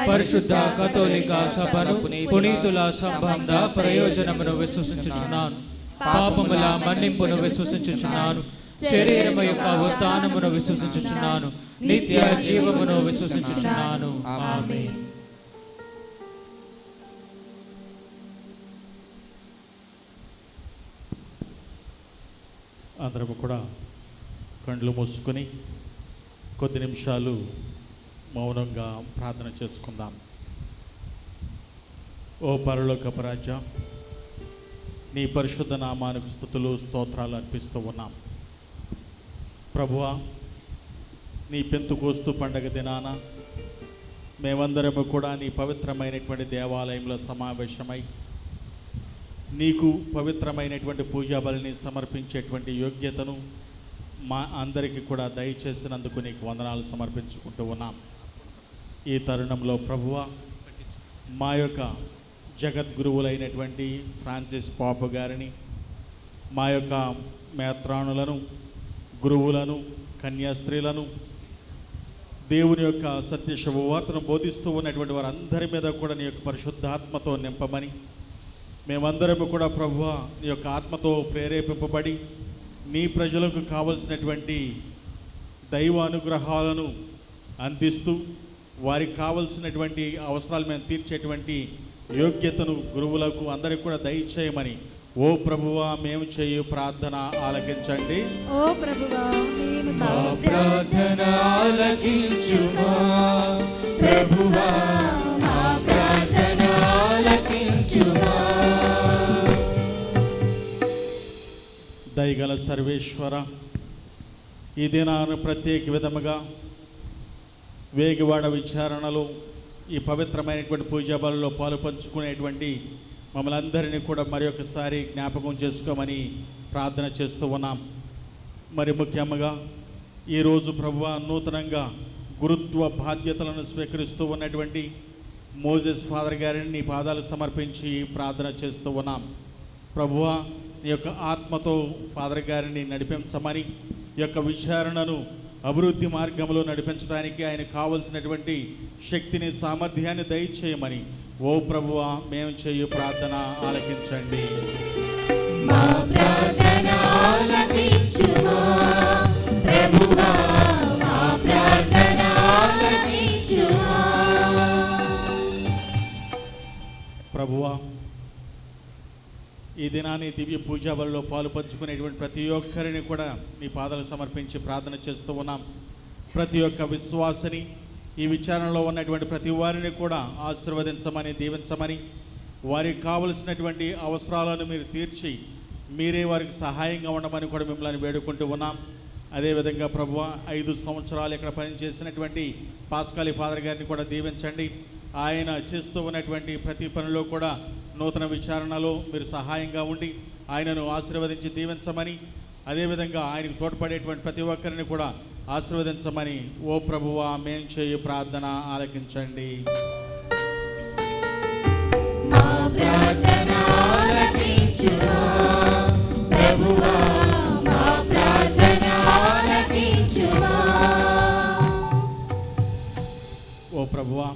పరిశుద్ధ కథోలిక సభను పునీతుల సంబంధ ప్రయోజనమును విశ్వసించుచున్నాను. పాపముల మన్నింపును విశ్వసించుచున్నాను. శరీరము యొక్క ఉత్థానమును విశ్వసించుచున్నాను. నిత్య జీవమును విశ్వసించుచున్నాను. ఆమేన్. అందరము కూడా కళ్ళు మూసుకొని కొద్ది నిమిషాలు మౌనంగా ప్రార్థన చేసుకుందాం. ఓ పరలోకపు రాజా, నీ పరిశుద్ధ నామానికి స్తుతులు స్తోత్రాలు అర్పిస్తూ ఉన్నాం. ప్రభువా, నీ పెంతుకోస్తు పండగ దినాన మేమందరము కూడా నీ పవిత్రమైనటువంటి దేవాలయంలో సమావేశమై నీకు పవిత్రమైనటువంటి పూజా బలిని సమర్పించేటువంటి యోగ్యతను మా అందరికీ కూడా దయచేసినందుకు నీకు వందనాలు సమర్పించుకుంటూ ఉన్నాం. ఈ తరుణంలో ప్రభువా, మా యొక్క జగద్గురువులైనటువంటి ఫ్రాన్సిస్ పాపు గారిని, మా యొక్క మేత్రాణులను, గురువులను, కన్యాస్త్రీలను, దేవుని యొక్క సత్య శుభవార్తను బోధిస్తూ ఉన్నటువంటి వారందరి మీద కూడా నీ యొక్క పరిశుద్ధాత్మతో నింపమని, మేమందరము కూడా ప్రభువా నీ యొక్క ఆత్మతో ప్రేరేపింపబడి నీ ప్రజలకు కావలసినటువంటి దైవ అనుగ్రహాలను అందిస్తూ వారికి కావలసినటువంటి అవసరాలు మేము తీర్చేటువంటి యోగ్యతను గురువులకు అందరికీ కూడా దయచేయమని ఓ ప్రభువా మేము చేయు ప్రార్థన ఆలకించండి. ఓ ప్రభువా మేము మా ప్రార్థన ఆలకించుమా. ప్రభువా మా ప్రార్థన ఆలకించుమా. దయగల సర్వేశ్వర, ఈ దినాన్ని ప్రత్యేక విధముగా వేగివాడ విచారణలో ఈ పవిత్రమైనటువంటి పూజా బలిలో పాలు పంచుకునేటువంటి మమ్మల్ని అందరినీ కూడా మరి ఒకసారి జ్ఞాపకం చేసుకోమని ప్రార్థన చేస్తూ ఉన్నాం. మరి ముఖ్యంగా ఈరోజు ప్రభువా నూతనంగా గురుత్వ బాధ్యతలను స్వీకరిస్తూ ఉన్నటువంటి మోసెస్ ఫాదర్ గారిని నీ పాదాలు సమర్పించి ప్రార్థన చేస్తూ ఉన్నాం. ప్రభువా నీ యొక్క ఆత్మతో ఫాదర్ గారిని నడిపించమని, ఈ యొక్క విచారణను అభివృద్ధి మార్గంలో నడిపించడానికి ఆయన కావలసినటువంటి శక్తిని, సామర్థ్యాన్ని దయచేయమని ఓ ప్రభువా మేము చేయు ప్రార్థన ఆలకించండి. మా ప్రార్థన ఆలకించుమా. ప్రభువా మా ప్రార్థన ఆలకించుమా. ప్రభువా, ఈ దినాన్ని దివ్య పూజా బలిలో పాలు పంచుకునేటువంటి ప్రతి ఒక్కరిని కూడా నీ పాదాలు సమర్పించి ప్రార్థన చేస్తూ ఉన్నాం. ప్రతి ఒక్క విశ్వాసని, ఈ విచారణలో ఉన్నటువంటి ప్రతి వారిని కూడా ఆశీర్వదించమని, దీవించమని, వారికి కావలసినటువంటి అవసరాలను మీరు తీర్చి మీరే వారికి సహాయంగా ఉండమని కూడా మిమ్మల్ని వేడుకుంటూ ఉన్నాం. అదేవిధంగా ప్రభువా 5 సంవత్సరాలు ఇక్కడ పనిచేసినటువంటి పాస్కాలి ఫాదర్ గారిని కూడా దీవించండి. ఆయన చేస్తూ ఉన్నటువంటి ప్రతి పనిలో కూడా నూతన విచారణలో మీరు సహాయంగా ఉండి ఆయనను ఆశీర్వదించి దీవించమని, అదేవిధంగా ఆయనకు తోడ్పడేటువంటి ప్రతి ఒక్కరిని కూడా ఆశీర్వదించమని ఓ ప్రభువా మేము చేయు ప్రార్థన ఆలకించండి. ప్రార్థన ఆలకించుమా ప్రభువా మా ప్రార్థన ఆలకించుమా. ఓ ప్రభువా,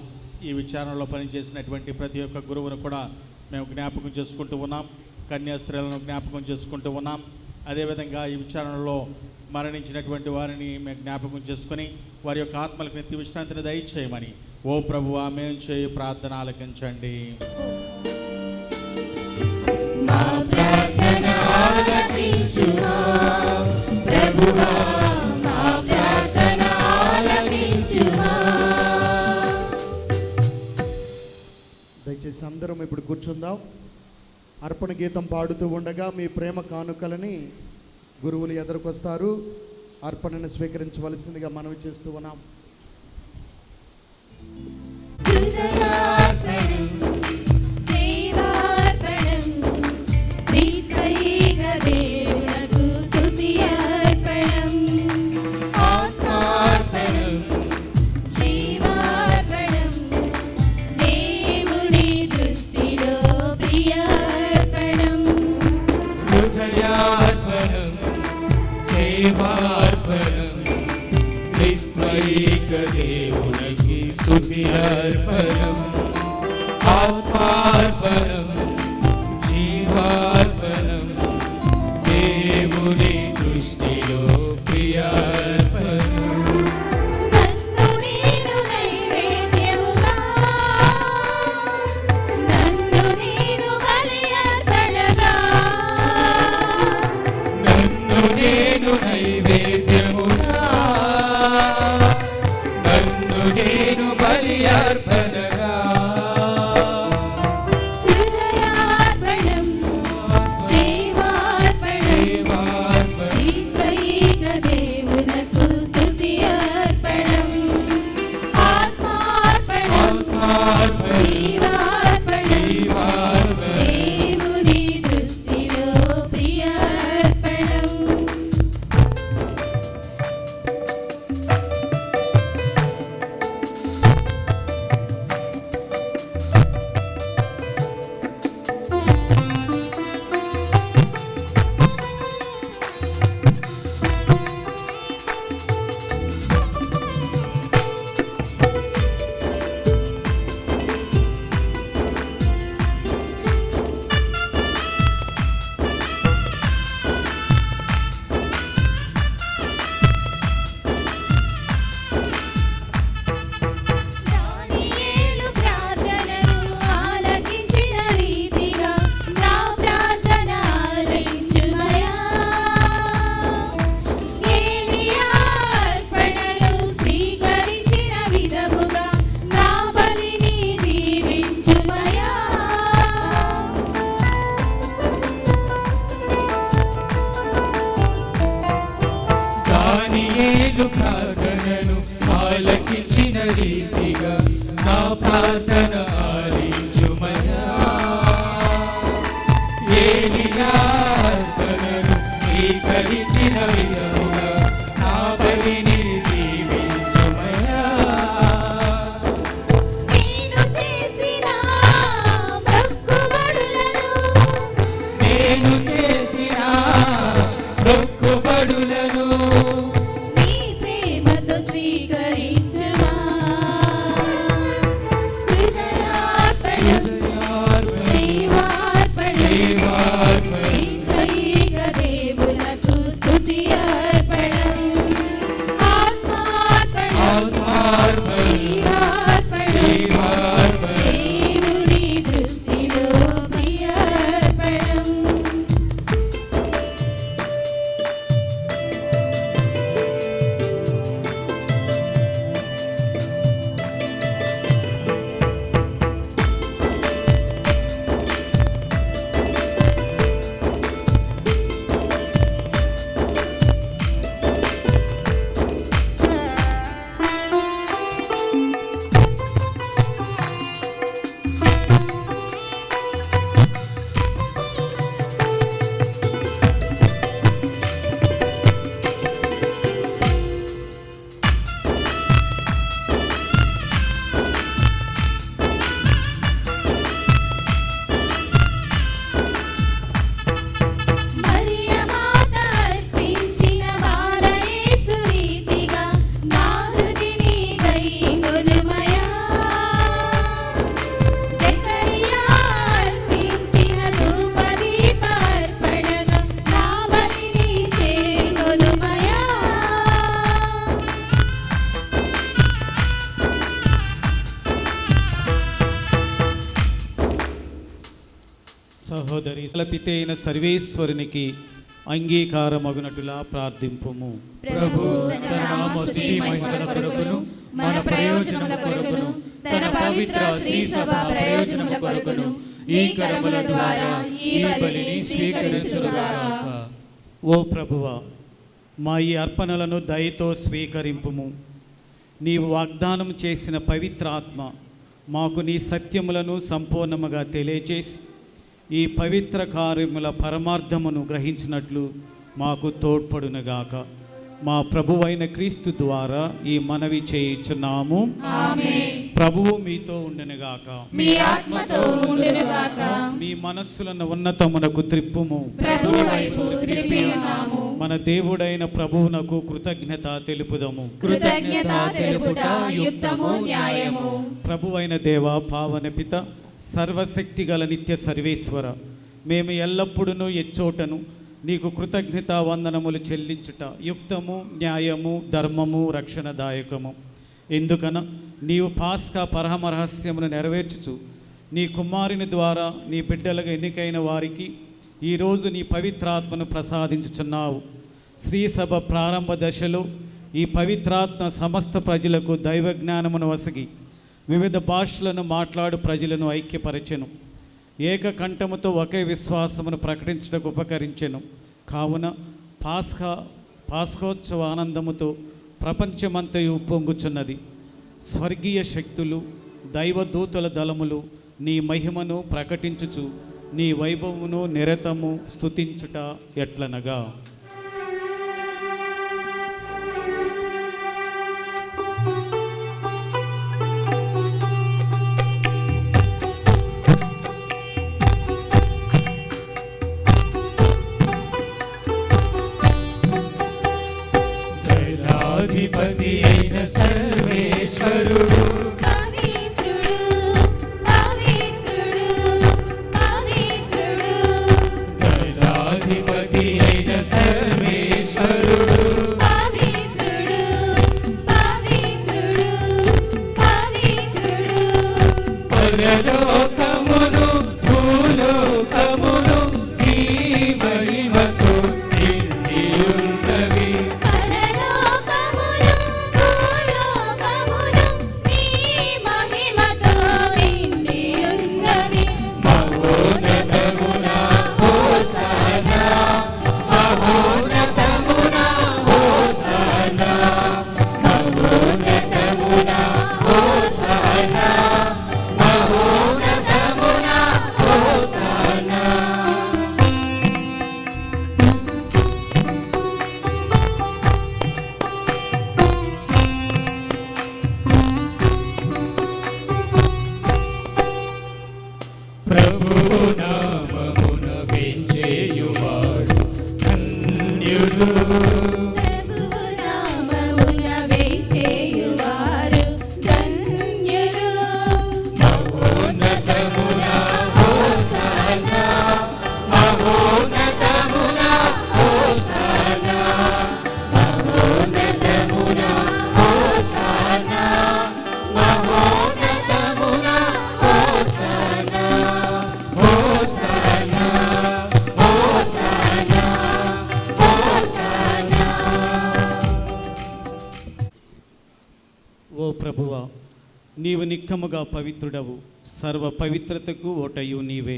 ఈ విచారణలో పనిచేసినటువంటి ప్రతి ఒక్క గురువును కూడా మేము జ్ఞాపకం చేసుకుంటూ ఉన్నాం. కన్యాస్త్రీలను జ్ఞాపకం చేసుకుంటూ ఉన్నాం. అదేవిధంగా ఈ విచారణలో మరణించినటువంటి వారిని మేము జ్ఞాపకం చేసుకొని వారి యొక్క ఆత్మలకు నిత్య విశ్రాంతిని దయచేయమని ఓ ప్రభువా మేము చేయు ప్రార్థన ఆలకించండి. మా ప్రార్థన ఆలకించుమా ప్రభువా మా ప్రార్థన ఆలకించుమా. దయచేసి అందరం ఇప్పుడు కూర్చుందాం. అర్పణ గీతం పాడుతూ ఉండగా మీ ప్రేమ కానుకలని గురువులు ఎదురుకొస్తారు. అర్పణను స్వీకరించవలసిందిగా మనవి చేస్తూ ఉన్నాం. హృదయార్పణం సేవార్పణం త్రికైక దేవునకు స్తుతి అర్పణం. ఆత్మార్పణం జీవార్పణం దేవుని దృష్టిలో ప్రియార్పణం. హృదయార్పణం సేవార్పణం త్రిత్వైక దేవునికి స్తుతి అర్పణం. ఆత్మార్పణం జీవార్పణం దేవుని దృష్టిలో ప్రియార్పణం. నన్ను నేను నైవేద్యముగా నన్ను నేను బలి అర్పణగా నన్ను నేను నైవేద్యముగా నన్ను నేను బలి అర్పణగా. హృదయార్పణం సేవార్పణం త్రికైక దేవునకు స్తుతి అర్పణం. ఆత్మార్పణం జీవార్పణం దేవుని దృష్టిలో ప్రియార్పణం. దానియేలు ప్రార్థనను ఆలకించిన రీతిగా నా ప్రార్థన ఆలకించుమయా. ఏలియా అర్పణను స్వీకరించిన విధముగా నా బలిని దీవించుమయా. దానియేలు ప్రార్థనను ఆలకించిన రీతిగా నా ప్రార్థన ఆలించుమయా. ఏలియా అర్పణను స్వీకరించిన విధముగా నా బలిని దీవించుమయా. నేను చేసిన మొక్కుబడులను నేను చేసిన మొక్కుబడులను నీ ప్రేమతో స్వీకరించుమా. హృదయార్పణం సేవార్పణం త్రికైక దేవునకు స్తుతి అర్పణం. ఆత్మార్పణం జీవార్పణం దేవుని దృష్టిలో ప్రియార్పణం. సకల పితే అయిన సర్వేశ్వరునికి అంగీకారమగునట్టులా ప్రార్థింపుము. ప్రభు తన నామ స్తుతి మహిమల కొరకును మన ప్రయోజనముల కొరకును తన పవిత్ర శ్రీ సభ ప్రయోజనముల కొరకును ఈ కర్మల ద్వారా ఈ బలిని స్వీకరించుగాక. ఓ ప్రభువా, మా ఈ అర్పణలను దయతో స్వీకరింపుము. నీవు వాగ్దానం చేసిన పవిత్ర ఆత్మ మాకు నీ సత్యములను సంపూర్ణముగా తెలియజేసి ఈ పవిత్ర కార్యముల పరమార్థమును గ్రహించినట్లు మాకు తోడ్పడునుగాక. మా ప్రభువైన క్రీస్తు ద్వారా ఈ మనవి చేయుచున్నాము. ప్రభువు మీతో ఉండునుగాక. మీ ఆత్మతో ఉండునుగాక. మీ మనస్సులను ఉన్నతమునకు త్రిప్పుము. ప్రభువు వైపు త్రిప్పి ఉన్నాము. మన దేవుడైన ప్రభువునకు కృతజ్ఞత తెలుపుదము. కృతజ్ఞత తెలుపుట యుక్తము న్యాయము. ప్రభువైన దేవ, పావన పిత, సర్వశక్తి గల నిత్య సర్వేశ్వర, మేము ఎల్లప్పుడూ ఎచ్చోటను నీకు కృతజ్ఞత వందనములు చెల్లించుట యుక్తము, న్యాయము, ధర్మము, రక్షణదాయకము. ఎందుకన నీవు పాస్కా పరమ రహస్యమును నెరవేర్చుచు నీ కుమారుని ద్వారా నీ బిడ్డలుగా ఎన్నికైన వారికి ఈరోజు నీ పవిత్రాత్మను ప్రసాదించుచున్నావు. శ్రీసభ ప్రారంభ దశలో ఈ పవిత్రాత్మ సమస్త ప్రజలకు దైవ జ్ఞానమును వసగి వివిధ భాషలను మాట్లాడు ప్రజలను ఐక్యపరచెను. ఏకకంఠముతో ఒకే విశ్వాసమును ప్రకటించడానికి ఉపకరించెను. కావున పాస్కోత్సవ ఆనందముతో ప్రపంచమంతయు ఉప్పొంగుచున్నది. స్వర్గీయ శక్తులు, దైవదూతల దళములు నీ మహిమను ప్రకటించుచు నీ వైభవమును నిరతము స్తుతించుట ఎట్లనగా, దైవాధిపతి అయిన సర్వేశ్వరుడు పవిత్రుడు పవిత్రుడు పవిత్రుడు. దైవాధిపతి అయిన సర్వేశ్వరుడు పవిత్రుడు పవిత్రుడు పవిత్రుడు. పరలోకమును భూలోకమును నీ మహిమతో నిండి ఉన్నవి. పరలోకమును భూలోకమును నీ మహిమతో నిండి ఉన్నవి. మహోన్నతమున హోసన్నా, మహోన్నతమున హోసన్నా, మహోన్నతమున హోసన్నా, మహోన్నతమున హోసన్నా. ప్రభువు నామమున వేంచేయువాడు ధన్యుడు. ప్రభువు నామమున వేంచేయువారు ధన్యులు. మహోన్నతమున హోసన్నా, మహోన్నతమున హోసన్నా, మహోన్నతమున హోసన్నా, మహోన్నతమున హోసన్నా, హోసన్నా, హోసన్నా, హోసన్నా. ఓ ప్రభువా, నీవు నిక్కముగా పవిత్రుడవు, సర్వ పవిత్రతకు ఓటయు నీవే.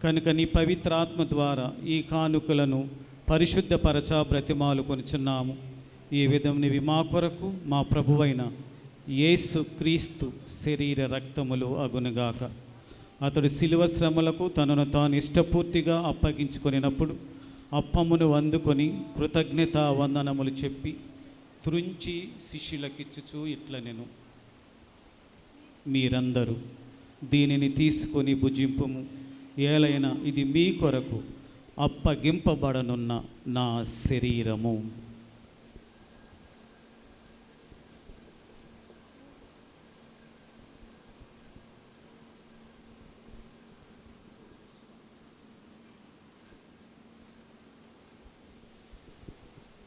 కనుక నీ పవిత్ర ఆత్మ ద్వారా ఈ కానుకలను పరిశుద్ధపరచ బ్రతిమాలు కొనుచున్నాము. ఈ విధంనివి మా కొరకు మా ప్రభువైన యేసు క్రీస్తు శరీర రక్తములు అగునుగాక. అతడు శిలువ శ్రమలకు తనను తాను ఇష్టపూర్తిగా అప్పగించుకొనినప్పుడు అప్పమును అందుకొని కృతజ్ఞత వందనములు చెప్పి త్రుంచి శిష్యులకిచ్చుచూ ఇట్లనెను, మీరందరూ దీనిని తీసుకొని భుజింపుము. ఏలైనా ఇది మీ కొరకు అప్పగింపబడనున్న నా శరీరము.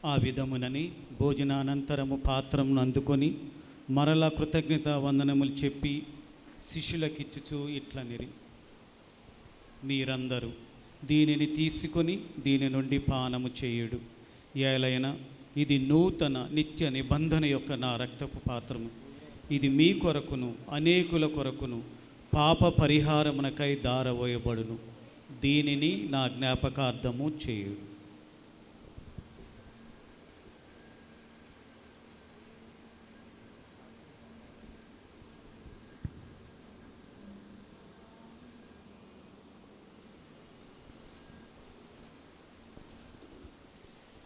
ఆ విధమునని భోజనానంతరము పాత్రమును అందుకొని మరలా కృతజ్ఞత వందనములు చెప్పి శిష్యులకిచ్చుచూ ఇట్లనిరి, మీరందరూ దీనిని తీసుకొని దీని నుండి పానము చేయుడు. ఏలైనా ఇది నూతన నిత్య నిబంధన యొక్క నా రక్తపు పాత్రము. ఇది మీ కొరకును అనేకుల కొరకును పాప పరిహారమునకై దారవోయబడును. దీనిని నా జ్ఞాపకార్థము చేయుడు.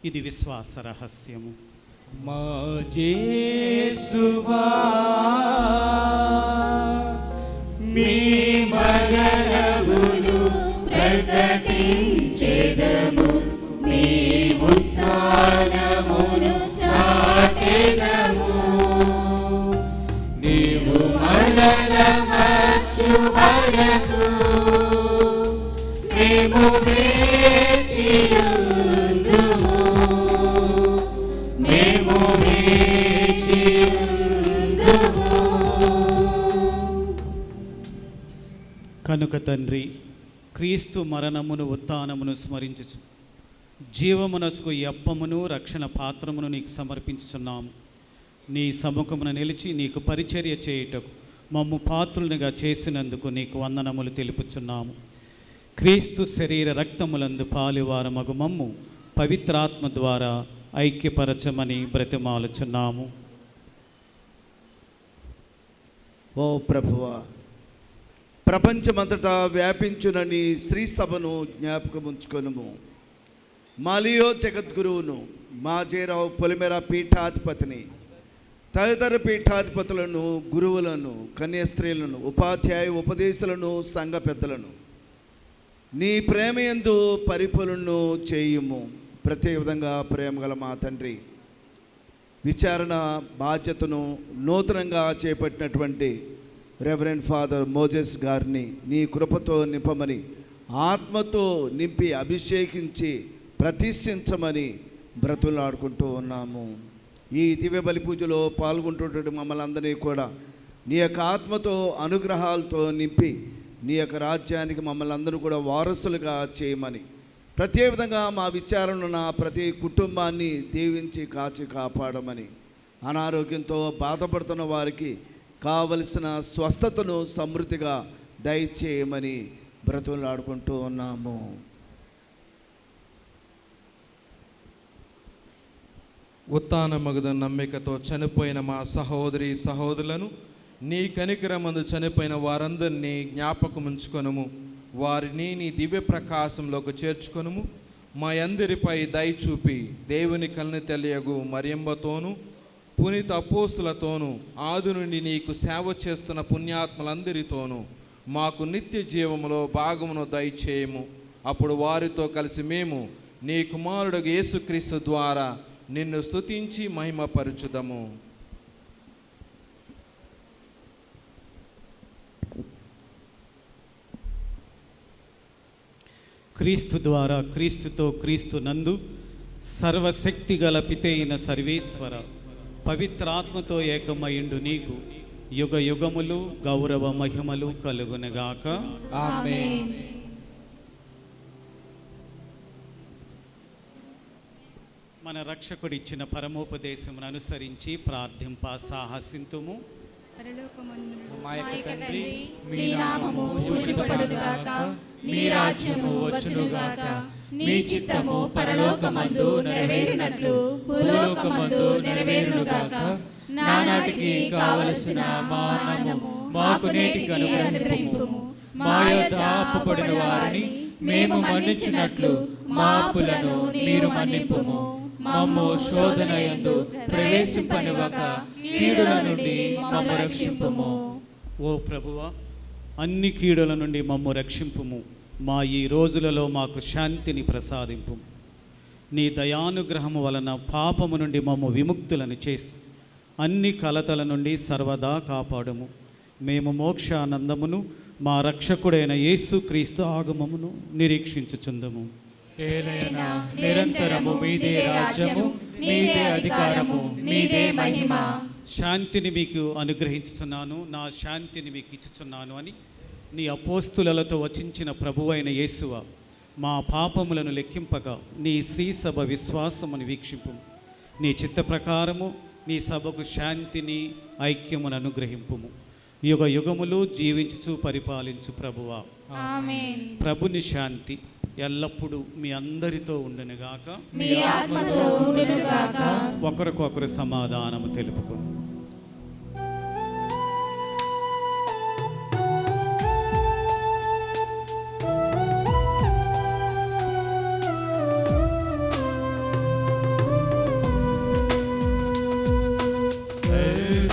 ఇది విశ్వాస రహస్యము. మా యేసువా మీ మరణమును ప్రకటించెదము, మీ ఉత్థానమును చాటెదము. నీవు మరల వచ్చు వరకు మేము వేచియుందుము, మేము వేచియుందుము. కనుక తండ్రి, క్రీస్తు మరణమును ఉత్థానమును స్మరించుచు జీవమునసుకు ఈ అప్పమును రక్షణ పాత్రమును నీకు సమర్పించుచున్నాము. నీ సముఖమున నిలిచి నీకు పరిచర్య చేయుటకు మమ్ము పాత్రునిగా చేసినందుకు నీకు వందనములు తెలుపుచున్నాము. క్రీస్తు శరీర రక్తములందు పాలువారమగు మమ్ము పవిత్రాత్మ ద్వారా ఐక్యపరచమని బ్రతిమాలుచున్నాము. ఓ ప్రభువా, ప్రపంచమంతటా వ్యాపించునని స్త్రీ సభను జ్ఞాపకం ఉంచుకొనుము. మాలియో జగద్గురువును, మాజేరావు పొలిమేర పీఠాధిపతిని, తదితర పీఠాధిపతులను, గురువులను, కన్యాస్త్రీలను, ఉపాధ్యాయ ఉపదేశులను, సంఘ పెద్దలను నీ ప్రేమయందు పరిపూర్ణను చేయుము. ప్రత్యేక విధంగా ప్రేమగల మా తండ్రి, విచారణ బాధ్యతను నూతనంగా చేపట్టినటువంటి రెవరెండ్ ఫాదర్ మోజెస్ గారిని నీ కృపతో నింపమని, ఆత్మతో నింపి అభిషేకించి ప్రతిష్ఠించమని బ్రతులాడుకుంటూ ఉన్నాము. ఈ దివ్య బలి పూజలో పాల్గొంటున్నటువంటి మమ్మల్ని అందరినీ కూడా నీ యొక్క ఆత్మతో అనుగ్రహాలతో నింపి నీ యొక్క రాజ్యానికి మమ్మల్ని అందరూ కూడా వారసులుగా చేయమని, ప్రత్యేక విధంగా మా విచారణ ప్రతి కుటుంబాన్ని దీవించి కాచి కాపాడమని, అనారోగ్యంతో బాధపడుతున్న వారికి కావలసిన స్వస్థతను సమృద్ధిగా దయచేయమని బ్రతులాడుకుంటూ ఉన్నాము. ఉత్థానమగుద నమ్మికతో చనిపోయిన మా సహోదరి సహోదరులను, నీ కనికరమందు చనిపోయిన వారందరినీ జ్ఞాపకం ఉంచుకొనుము. వారిని నీ దివ్య ప్రకాశంలోకి చేర్చుకొనుము. మా అందరిపై దయ చూపి దేవుని కల్ని తెలియగు మరియంబతోనూ పునీత అపోస్తులతోనూ ఆది నుండి నీకు సేవ చేస్తున్న పుణ్యాత్మలందరితోనూ మాకు నిత్య జీవములో భాగమును దయచేయము. అప్పుడు వారితో కలిసి మేము నీ కుమారుడు యేసుక్రీస్తు ద్వారా నిన్ను స్తుతించి మహిమపరచుదము. క్రీస్తు ద్వారా, క్రీస్తుతో, క్రీస్తు నందు సర్వశక్తి గల పితైన సర్వేశ్వర పవిత్రాత్మతో ఏకమయుండు నీకు యుగ యుగములు గౌరవ మహిమలు కలుగునగాక. ఆమేన్. మన రక్షకుడిచ్చిన పరమోపదేశమును అనుసరించి ప్రార్థింప సాహసింతుము. మా యొక్క తండ్రి, మీ నామము పూజింపబడుగాక, మీ రాజ్యము వచ్చునుగాక, మీ చిత్తము పరలోకమందు నెరవేరునట్లు భూలోకమందు నెరవేరునుగాక. నానాటికి కావలసిన మా అన్నము మాకు నేటికి అనుగ్రహింపుము. మా యొద్ద అప్పుపడిన వారిని మేము మన్నించినట్లు మా అప్పులను మీరు మన్నింపుము. మమ్ము శోధన యందు ప్రవేశింపనివ్వక కీడుల నుండి మమ్ము రక్షింపుము. ఓ ప్రభువా, అన్ని కీడుల నుండి మమ్ము రక్షింపుము. మా ఈ రోజులలో మాకు శాంతిని ప్రసాదింపు. నీ దయానుగ్రహము వలన పాపము నుండి మమ్ము విముక్తులను చేసి అన్ని కలతల నుండి సర్వదా కాపాడుము. మేము మోక్షానందమును మా రక్షకుడైన యేసుక్రీస్తు ఆగమమును నిరీక్షించుచుందము. ఏలైనా నిరంతరము మీదే రాజ్యము, మీదే అధికారము, మీదే మహిమ. శాంతిని మీకు అనుగ్రహించుచున్నాను, నా శాంతిని మీకు ఇచ్చుచున్నాను అని నీ అపోస్తులతో వచించిన ప్రభువైన యేసువ, మా పాపములను లెక్కింపగా నీ శ్రీ సభ విశ్వాసమును వీక్షింపు. నీ చిత్త ప్రకారము నీ సభకు శాంతిని ఐక్యమును అనుగ్రహింపుము. యుగ యుగములు జీవించుచు పరిపాలించు ప్రభువా. ఆమేన్. ప్రభుని శాంతి ఎల్లప్పుడూ మీ అందరితో ఉండునుగాక. మీ ఆత్మతో ఉండునుగాక. ఒకరికొకరు సమాధానము తెలుపుకును.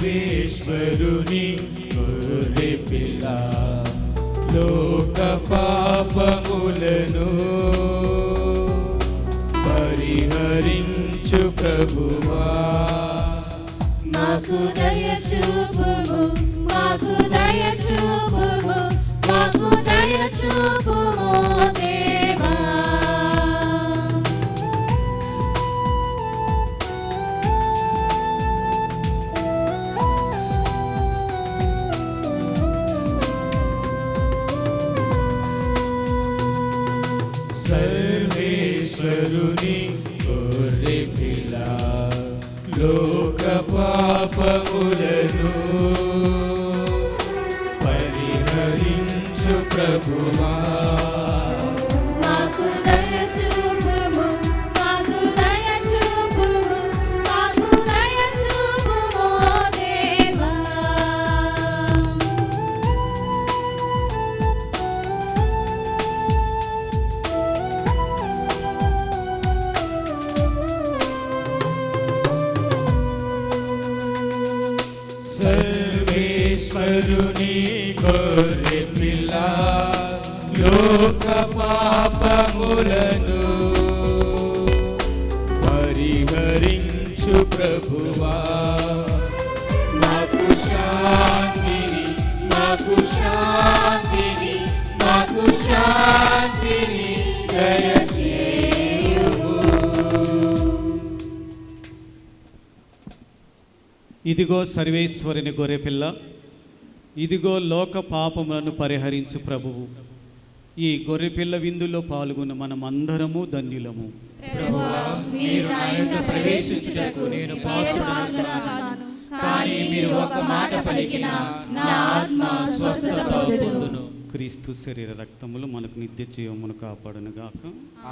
సర్వేశ్వరుని గొర్రె పిల్ల, లోక పాపములను పరిహరించు ప్రభువా. మాకు దయ చూపుము, మాకు దయ చూపుము, మాకు దయ చూపుము దేవా. సర్వేశ్వరుని గొర్రె పిల్ల, లోక పాపములను పరిహరించు ప్రభువా. మాకు దయ చూపుము, మాకు దయ చూపుము, మాకు దయ చూపుము దేవా. సర్వేశ్వరుని గొర్రె పిల్ల, లోక పాపములను పరిహరించు ప్రభువా. మాకు శాంతిని, మాకు శాంతిని, మాకు శాంతిని దయచేయుము. ఇదిగో సర్వేశ్వరుని గొర్రెపిల్ల, ఇదిగో లోక పాపములను పరిహరించు ప్రభువు. ఈ గొర్రెపిల్ల విందులో పాల్గొన్న మనమందరము ధన్యులము. ప్రభువా, మీరు నా యొద్ద ప్రవేశించుటకు నేను పాత్రుడను కాను, కానీ మీరు ఒక మాట పలికినా నా ఆత్మ స్వస్థత పొందును. క్రీస్తు శరీర రక్తములు మనకు నిత్య జీవమును కాపాడునుగాక.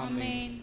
ఆమేన్.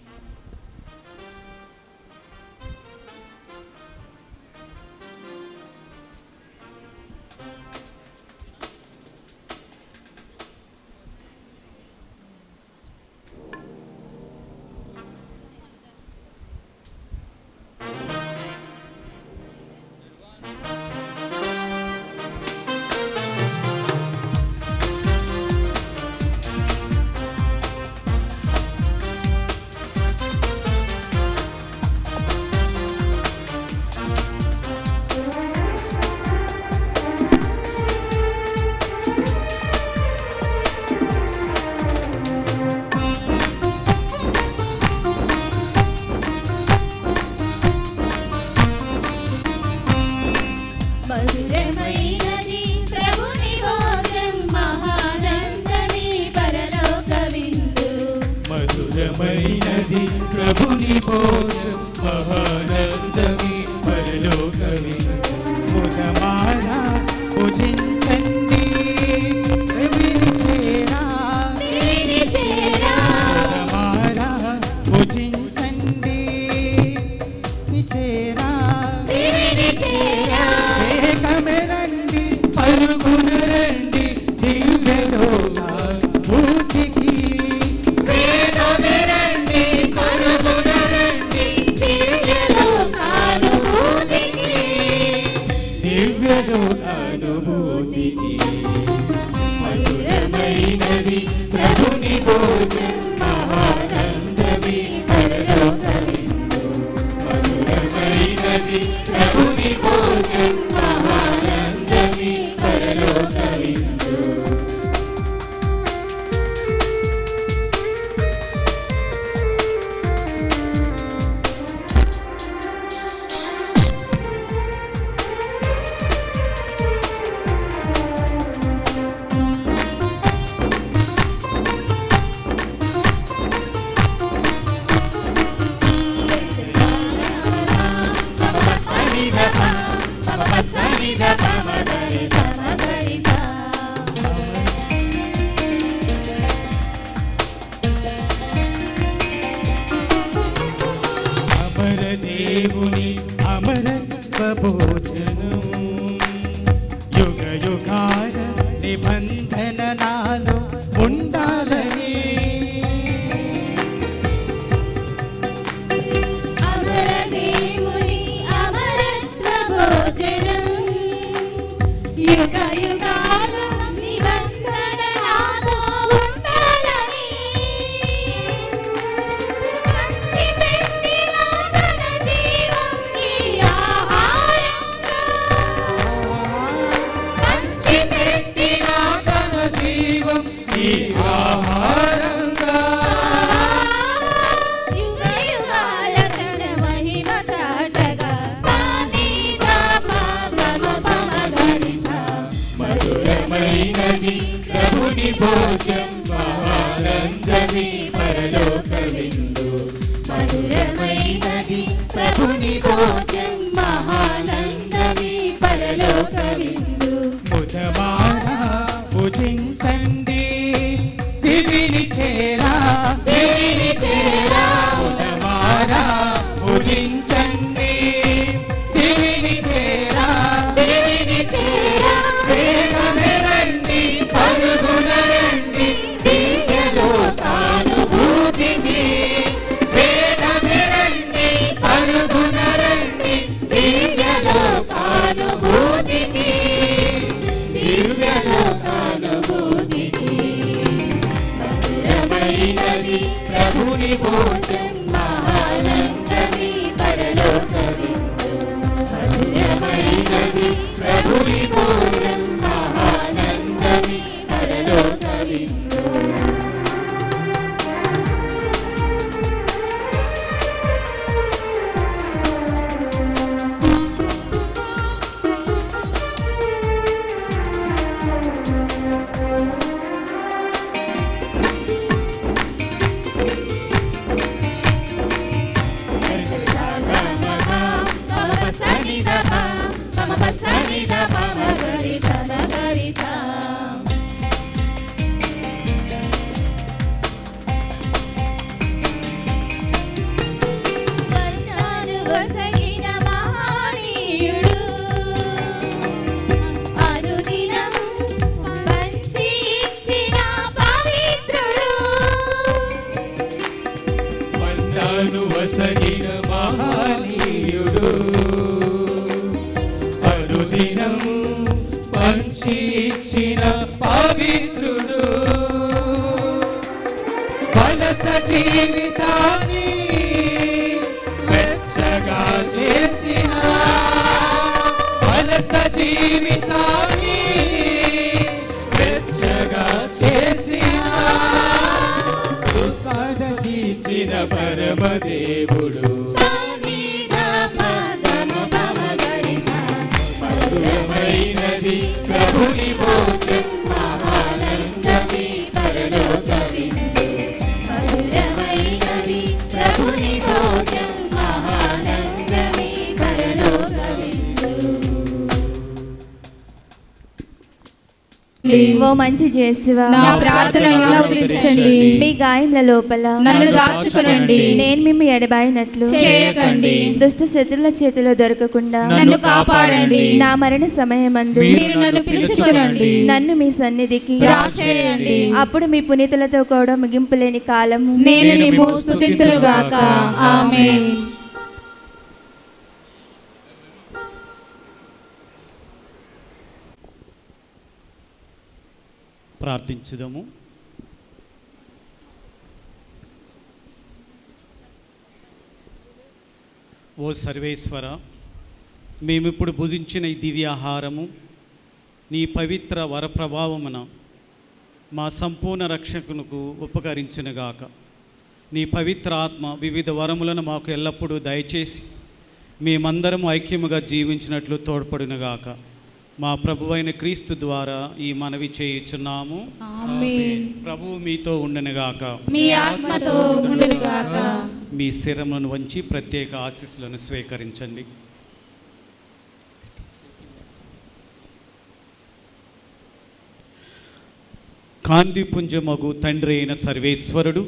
మధురమైనది ప్రభుని భోజనం, మహానందమి పరలోక విందు. మధురమైనది ప్రభుని భోజనం, మహానందమి పరలోక విందు. ముదమారా భుజించండి, ప్రభుని చేరా. దేని చేరా. ముదమారా భుజించండి, చేరా. దేని చేరా. ఏకమెరండి, పరుగున రండి, దివ్యలోక భూతికి. వేగమెరండి, పరుగున రండి, దివ్యలోకానుభూతికి. దివ్యలోక అమర దేవుని అమరత్వ భోజనం యుగ యుగాల నిబంధన నాలో ఉండాలని అమర దేవుని అమరత్వ భోజనం యుగ యుగాల నిబంధన నాతో ఉండాలని పంచిపెట్టిన తన జీవం ఈ ఆహారంగా పంచిపెట్టిన తన జీవం ఈ ఆహారంగా యుగ యుగాల తన మహిమ చాటగా సానిద పగమ పమగరిస మధురమైనది ప్రభుని భోజం మహానందమి పరలోక విందు మధురమైనది ప్రభుని భోజం మహానందమి పరలోక విందు ముదమారా భుజించండి దివిని చేరా దేవిని చేరా ముదమారా భుజించండి దివిని చేరా దేవిని చేరా వేగమే రండి పరుగున రండి దివ్యలోకానుభూతిని వేగమే రండి పరుగున రండి దివ్యలోకానుభూతిని దివ్యలోకానుభూతిని మధురమైనది ప్రభుని భోజం మహానందమి పరలోక విందు మధురమైనది ప్రభుని భోజం మహానందమి పరలోక విందు వసగిన మహానీయుడు అనుదినం పంచి ఇచ్చిన పవిత్రుడు వందను వసగిన మహనీయుడు అనుదినం పంచి ఇచ్చిన పవిత్రుడు వలస జీవితాన్ని వెచ్చగా చేసిన వలస జీవితాన్ని వెచ్చగా చేసిన దుఃఖాద తీర్చిన పరమదేవుడు సానిద పగమ పమగరిస మధురమైనది ప్రభుని భోజం మహానందమి పరలోక విందు మధురమైనది ప్రభుని భోజం మహానందమి పరలోక విందు ఓ మంచి యేసువా, నా ప్రార్థనను ఆలకించండి. మీ గాయముల లోపల నన్ను దాచుకొనండి. నేను మిమ్ము ఎడబాయినట్లు చేయకండి. దుష్ట శత్రుల చేతిలో దొరకకుండా నన్ను కాపాడండి. నా మరణ సమయమందు మీరు నన్ను పిలుచుకొనండి. నన్ను మీ సన్నిధికి రాచేయండి. అప్పుడు మీ పునీతులతో కూడా ముగింపు లేని కాలము నేను మిమ్ము స్తుతింతునుగాక. ఆమేన్. ప్రార్థించుదాము. ఓ సర్వేశ్వర, మేమిప్పుడు భుజించిన ఈ దివ్యాహారము నీ పవిత్ర వరప్రభావమున మా సంపూర్ణ రక్షకునకు ఉపకరించునుగాక. నీ పవిత్ర ఆత్మ వివిధ వరములను మాకు ఎల్లప్పుడూ దయచేసి మేమందరం ఐక్యముగా జీవించినట్లు తోడ్పడునుగాక. మా ప్రభువైన క్రీస్తు ద్వారా ఈ మనవి చేయుచున్నాము. ఆమేన్. ప్రభువు మీతో ఉండునుగాక. మీ ఆత్మతో ఉండునుగాక. మీ శిరములను వంచి ప్రత్యేక ఆశీస్సులను స్వీకరించండి. కాంతిపుంజమగు తండ్రి అయిన సర్వేశ్వరుడు,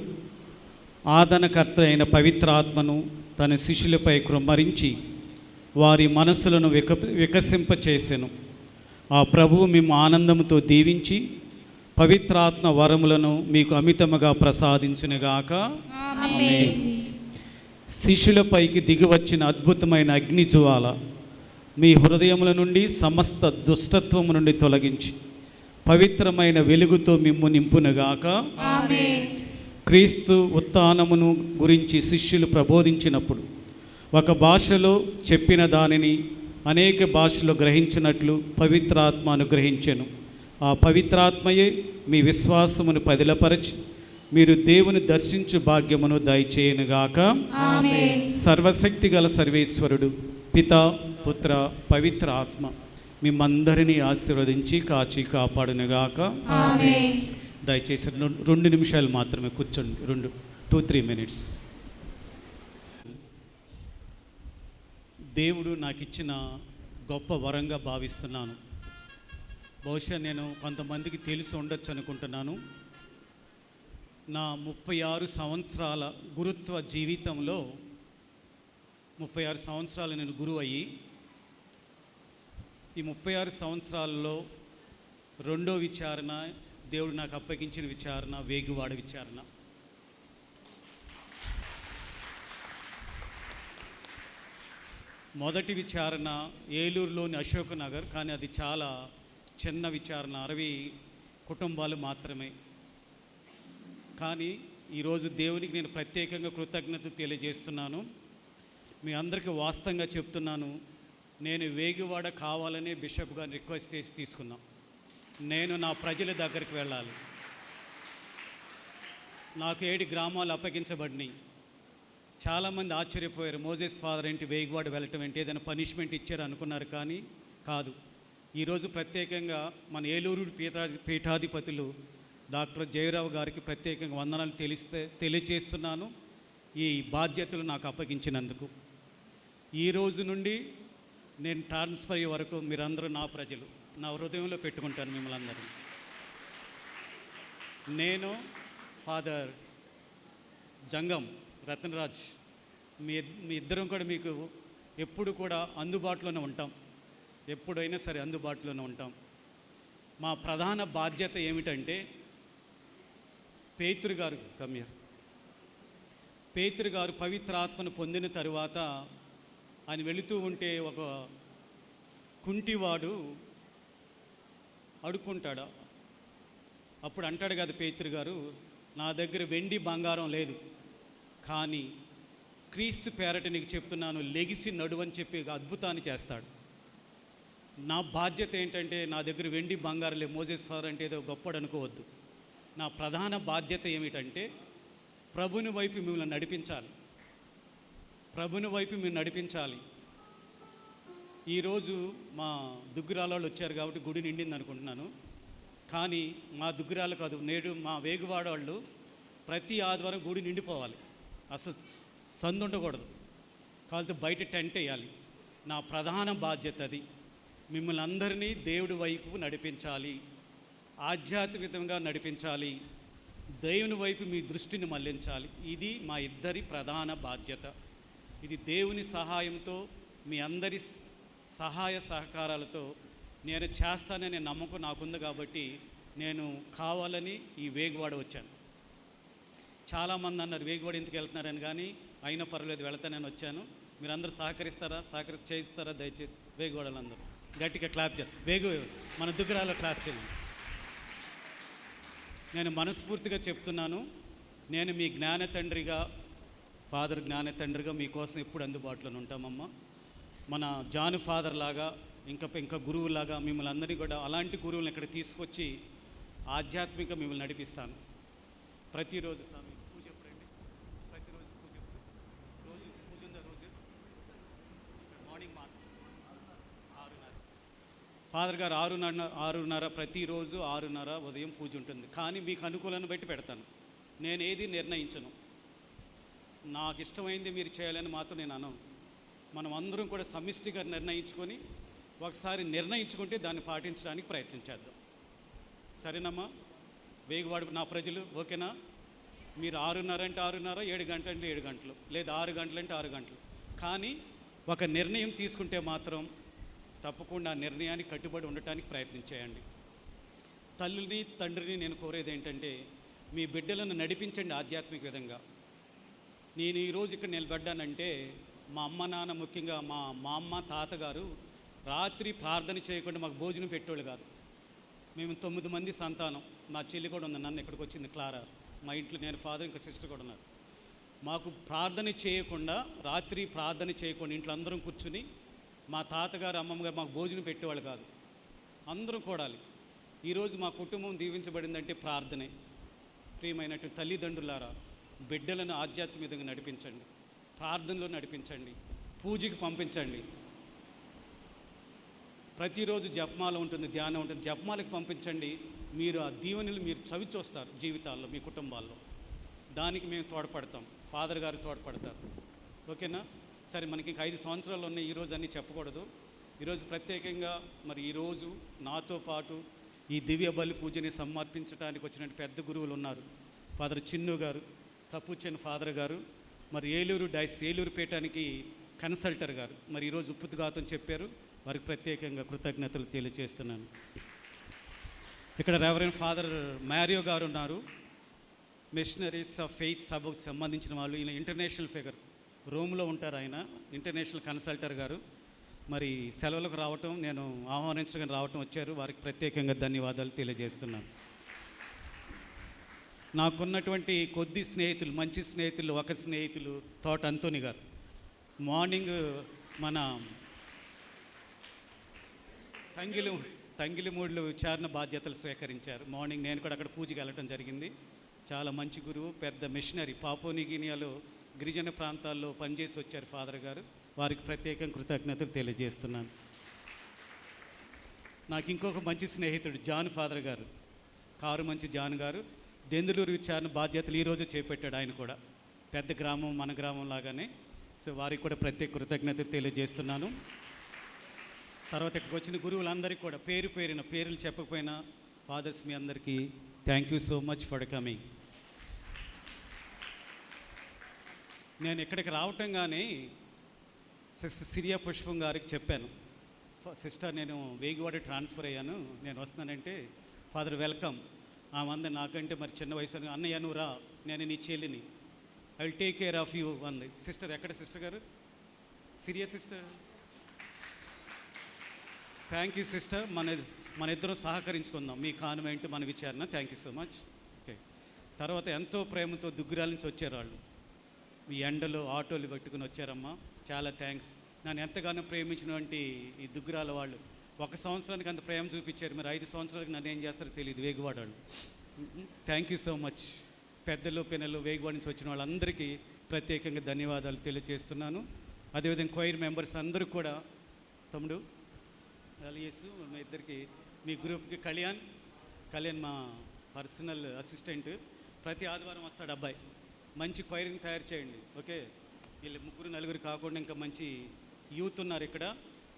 ఆదనకర్త అయిన పవిత్రాత్మను తన శిష్యులపై కృమ్మరించి వారి మనస్సులను వికసింపచేసెను. ఆ ప్రభువు మేము ఆనందంతో దీవించి పవిత్రాత్మ వరములను మీకు అమితముగా ప్రసాదించునుగాక. ఆమేన్. శిష్యులపైకి దిగివచ్చిన అద్భుతమైన అగ్నిజ్వాల మీ హృదయముల నుండి సమస్త దుష్టత్వము నుండి తొలగించి పవిత్రమైన వెలుగుతో మిమ్ము నింపునుగాక. ఆమేన్. క్రీస్తు ఉత్థానమును గురించి శిష్యులు ప్రబోధించినప్పుడు ఒక భాషలో చెప్పిన దానిని అనేక భాషలో గ్రహించినట్లు పవిత్రాత్మ అనుగ్రహించెను. ఆ పవిత్రాత్మయే మీ విశ్వాసమును పదిలపరచి మీరు దేవుని దర్శించు భాగ్యమును దయచేయనుగాక. ఆమేన్. సర్వశక్తి గల సర్వేశ్వరుడు పితా పుత్ర పవిత్ర ఆత్మ మిమ్మందరినీ ఆశీర్వదించి కాచి కాపాడునుగాక. ఆమేన్. దయచేసి 2 నిమిషాలు మాత్రమే కూర్చోండి. 2-3 minutes. దేవుడు నాకు ఇచ్చిన గొప్ప వరంగా భావిస్తున్నాను. బహుశా నేను కొంతమందికి తెలిసి ఉండొచ్చు అనుకుంటున్నాను. నా 36 సంవత్సరాల గురుత్వ జీవితంలో 36 సంవత్సరాలు నేను గురువు అయ్యి ఈ 36 సంవత్సరాలలో రెండో విచారణ దేవుడు నాకు అప్పగించిన విచారణ వేగివాడ విచారణ. మొదటి విచారణ ఏలూరులోని అశోక్ నగర్, కానీ అది చాలా చిన్న విచారణ, 60 కుటుంబాలు మాత్రమే. కానీ ఈరోజు దేవునికి నేను ప్రత్యేకంగా కృతజ్ఞత తెలియజేస్తున్నాను. మీ అందరికీ వాస్తవంగా చెప్తున్నాను, నేను వేగివాడ కావాలనే బిషప్ గారిని రిక్వెస్ట్ చేసి తీసుకున్నాం. నేను నా ప్రజల దగ్గరికి వెళ్ళాలి. నాకు 7 గ్రామాలు అప్పగించబడినాయి. చాలామంది ఆశ్చర్యపోయారు, మోజెస్ ఫాదర్ ఏంటి వేగివాడ వెళ్ళటం ఏంటి, ఏదైనా పనిష్మెంట్ ఇచ్చారు అనుకున్నారు. కానీ కాదు. ఈరోజు ప్రత్యేకంగా మన ఏలూరు పీఠాధిపతులు డాక్టర్ జయరావు గారికి ప్రత్యేకంగా వందనాలు తెలియజేస్తున్నాను ఈ బాధ్యతలు నాకు అప్పగించినందుకు. ఈ రోజు నుండి నేను ట్రాన్స్ఫర్ అయ్యే వరకు మీరందరూ నా ప్రజలు, నా హృదయంలో పెట్టుకుంటాను మిమ్మల్ని అందరినీ. నేను ఫాదర్ జంగం రతనరాజ్ మీ ఇద్దరం కూడా మీకు ఎప్పుడు కూడా అందుబాటులోనే ఉంటాం. ఎప్పుడైనా సరే అందుబాటులోనే ఉంటాం. మా ప్రధాన బాధ్యత ఏమిటంటే పేతురు గారు పేతురు గారు పవిత్రాత్మను పొందిన తరువాత ఆయన వెళుతూ ఉంటే ఒక కుంటివాడు అడుక్కుంటాడు. అప్పుడు అంటాడు కదా పేతురు గారు, నా దగ్గర వెండి బంగారం లేదు, కానీ క్రీస్తు పేరట నీకు చెప్తున్నాను లెగిసి నడువని చెప్పి అద్భుతాన్ని చేస్తాడు. నా బాధ్యత ఏంటంటే నా దగ్గర వెండి బంగారం లేదు, మోజెస్ ఫాదర్ అంటే ఏదో గొప్పడు అనుకోవద్దు. నా ప్రధాన బాధ్యత ఏమిటంటే ప్రభుని వైపు మిమ్మల్ని నడిపించాలి. ప్రభుని వైపు మీరు నడిపించాలి. ఈరోజు మా దుగ్గురాల వాళ్ళు వచ్చారు కాబట్టి గుడి నిండింది అనుకుంటున్నాను. కానీ మా దుగ్గురాలు కాదు, నేడు మా వేగువాడ వాళ్ళు ప్రతి ఆదివారం గుడి నిండిపోవాలి. అసలు సందు ఉండకూడదు. కాకపోతే బయట టెంట్ వేయాలి. నా ప్రధాన బాధ్యత అది. మిమ్మల్ని అందరినీ దేవుడి వైపు నడిపించాలి, ఆధ్యాత్మికంగా నడిపించాలి, దేవుని వైపు మీ దృష్టిని మళ్లించాలి. ఇది మా ఇద్దరి ప్రధాన బాధ్యత. ఇది దేవుని సహాయంతో మీ అందరి సహాయ సహకారాలతో నేను చేస్తాననే నమ్మకం నాకుంది. కాబట్టి నేను కావాలని ఈ వేగివాడ వచ్చాను. చాలామంది అన్నారు వేగివాడ ఎందుకు వెళ్తున్నారని, కానీ అయినా పర్వాలేదు వెళతానని వచ్చాను. మీరందరూ సహకరిస్తారా? చేయిస్తారా? దయచేసి వేగివాడలందరూ గట్టిగా క్లాప్ చేయాలి. మన దుగ్గరాలో క్లాప్ చేయండి. నేను మనస్ఫూర్తిగా చెప్తున్నాను, నేను మీ జ్ఞాన తండ్రిగా, ఫాదర్ జ్ఞాన తండ్రిగా మీకోసం ఎప్పుడు అందుబాటులో ఉంటామమ్మా. మన జాను ఫాదర్ లాగా ఇంకా గురువులాగా మిమ్మల్ని అందరినీ కూడా అలాంటి గురువులను ఇక్కడ తీసుకొచ్చి ఆధ్యాత్మిక మిమ్మల్ని నడిపిస్తాను. ప్రతిరోజు స్వామి పూజ ఎప్పుడండి? ప్రతిరోజు పూజ ఎప్పుడు? రోజు పూజ ఉందా? రోజు మార్నింగ్ మాస్ 6:30. ఫాదర్ గారు 6:30 ప్రతిరోజు 6:30 ఉదయం పూజ ఉంటుంది. కానీ మీకు అనుకూలాన్ని బట్టి పెడతాను. నేను ఏది నిర్ణయించను. నాకు ఇష్టమైంది మీరు చేయాలని మాత్రం నేను అనను. మనం అందరం కూడా సమిష్టిగా నిర్ణయించుకొని ఒకసారి నిర్ణయించుకుంటే దాన్ని పాటించడానికి ప్రయత్నించేద్దాం. సరేనమ్మా? వేగివాడు నా ప్రజలు ఓకేనా? మీరు 6:30 అంటే 6:30, 7 గంటలు అంటే 7 గంటలు, లేదా 6 గంటలు అంటే 6 గంటలు. కానీ ఒక నిర్ణయం తీసుకుంటే మాత్రం తప్పకుండా ఆ నిర్ణయానికి కట్టుబడి ఉండటానికి ప్రయత్నించేయండి. తల్లిని తండ్రిని నేను కోరేది ఏంటంటే, మీ బిడ్డలను నడిపించండి ఆధ్యాత్మిక విధంగా. నేను ఈరోజు ఇక్కడ నిలబడ్డానంటే మా అమ్మ నాన్న, ముఖ్యంగా మా అమ్మ తాతగారు రాత్రి ప్రార్థన చేయకుండా మాకు భోజనం పెట్టేవాళ్ళు కాదు. మేము 9 మంది సంతానం. మా చెల్లి కూడా ఉంది, నన్ను ఇక్కడికి వచ్చింది క్లారా. మా ఇంట్లో నేను ఫాదర్, ఇంకా సిస్టర్ కూడా ఉన్నారు. మాకు ప్రార్థన చేయకుండా, రాత్రి ప్రార్థన చేయకుండా ఇంట్లో అందరం కూర్చుని మా తాతగారు అమ్మమ్మగారు మాకు భోజనం పెట్టేవాళ్ళు కాదు. అందరం కూడాలి. ఈరోజు మా కుటుంబం దీవించబడిందంటే ప్రార్థనే. ప్రియమైనటువంటి తల్లిదండ్రులారా, బిడ్డలను ఆధ్యాత్మికంగా నడిపించండి, ప్రార్థనలో నడిపించండి, పూజకి పంపించండి. ప్రతిరోజు జపమాల ఉంటుంది, ధ్యానం ఉంటుంది, జపమాలకు పంపించండి. మీరు ఆ దీవెనలు మీరు చవి చూస్తారు జీవితాల్లో, మీ కుటుంబాల్లో. దానికి మేము తోడ్పడతాం, ఫాదర్ గారు తోడ్పడతారు. ఓకేనా? సరే, మనకి ఇంకా 5 సంవత్సరాలు ఉన్నాయి. ఈరోజు అన్నీ చెప్పకూడదు. ఈరోజు ప్రత్యేకంగా మరి ఈరోజు నాతో పాటు ఈ దివ్య బలి పూజని సమర్పించడానికి వచ్చిన పెద్ద గురువులు ఉన్నారు. ఫాదర్ చిన్ను గారు, తప్పుచెన్ ఫాదర్ గారు, మరి ఏలూరు పీఠానికి కన్సల్టర్ గారు మరి ఈరోజు ఉప్పుద్ఘాతం చెప్పారు. వారికి ప్రత్యేకంగా కృతజ్ఞతలు తెలియజేస్తున్నాను. ఇక్కడ రెవరెండ్ ఫాదర్ మ్యారియో గారు ఉన్నారు, మిషనరీస్ ఆఫ్ ఫెయిత్ సభకు సంబంధించిన వాళ్ళు. ఈయన ఇంటర్నేషనల్ ఫిగర్, రోమ్లో ఉంటారు ఆయన, ఇంటర్నేషనల్ కన్సల్టర్ గారు. మరి సెలవులకు రావటం, నేను ఆహ్వానించడానికి రావటం వచ్చారు. వారికి ప్రత్యేకంగా ధన్యవాదాలు తెలియజేస్తున్నాను. నాకున్నటువంటి కొద్ది స్నేహితులు, మంచి స్నేహితులు, ఒక స్నేహితులు తోట అంతోని గారు మార్నింగ్ మన తంగిలిమూడిలో విచారణ బాధ్యతలు స్వీకరించారు. మార్నింగ్ నేను కూడా అక్కడ పూజకి వెళ్ళటం జరిగింది. చాలా మంచి గురువు, పెద్ద మిషనరీ, పాపునిగినియాలో గిరిజన ప్రాంతాల్లో పనిచేసి వచ్చారు ఫాదర్ గారు. వారికి ప్రత్యేకంగా కృతజ్ఞతలు తెలియజేస్తున్నాను. నాకు ఇంకొక మంచి స్నేహితుడు జాన్ ఫాదర్ గారు, కారు మంచి జాన్ గారు, దెందులూరు విచారణ బాధ్యతలు ఈరోజు చేపట్టాడు. ఆయన కూడా పెద్ద గ్రామం, మన గ్రామం లాగానే. సో వారికి కూడా ప్రత్యేక కృతజ్ఞతలు తెలియజేస్తున్నాను. తర్వాత ఇక్కడికి వచ్చిన గురువులందరికీ కూడా పేర్లు చెప్పకపోయినా, ఫాదర్స్ మీ అందరికీ thank you so much for coming. నేను ఇక్కడికి రావటంగానే సిస్టర్ సిరియా పుష్పం గారికి చెప్పాను, సిస్టర్ నేను వేగివాడ ట్రాన్స్ఫర్ అయ్యాను, నేను వస్తున్నానంటే ఫాదర్ వెల్కమ్. ఆమె అందరు నాకంటే మరి చిన్న వయసు, అన్నయ్య నువ్వు రా, నేను నీ చెల్లిని, I will take care of you అంది. సిస్టర్ ఎక్కడ సిస్టర్ గారు? Syria sister. Thank you sister. మన ఇద్దరం సహకరించుకుందాం మీ కాన్వెంట్, మన విచారణ. Thank you so much. Okay. తర్వాత ఎంతో ప్రేమతో దుగ్గురాల నుంచి వచ్చారు వాళ్ళు. ఈ ఎండలో ఆటోలు పెట్టుకుని వచ్చారమ్మా, చాలా థ్యాంక్స్. నన్ను ఎంతగానో ప్రేమించినటువంటి ఈ దుగ్గురాల వాళ్ళు 1 సంవత్సరానికి అంత ప్రేమ చూపించారు. మరి 5 సంవత్సరాలకు నన్ను ఏం చేస్తారో తెలియదు వేగివాడ వాళ్ళు. Thank you so much. పెద్దలు పిల్లలు వేగివాడ నుంచి వచ్చిన వాళ్ళందరికీ ప్రత్యేకంగా ధన్యవాదాలు తెలియజేస్తున్నాను. అదేవిధంగా క్వైర్ మెంబర్స్ అందరూ కూడా, తమ్ముడు అలియేసు, మా ఇద్దరికి, మీ గ్రూప్కి కళ్యాణ్ మా పర్సనల్ అసిస్టెంట్, ప్రతి ఆదివారం వస్తాడు అబ్బాయి. మంచి క్వైరింగ్ తయారు చేయండి. ఓకే, వీళ్ళు 3-4 కాకుండా ఇంకా మంచి యూత్ ఉన్నారు ఇక్కడ.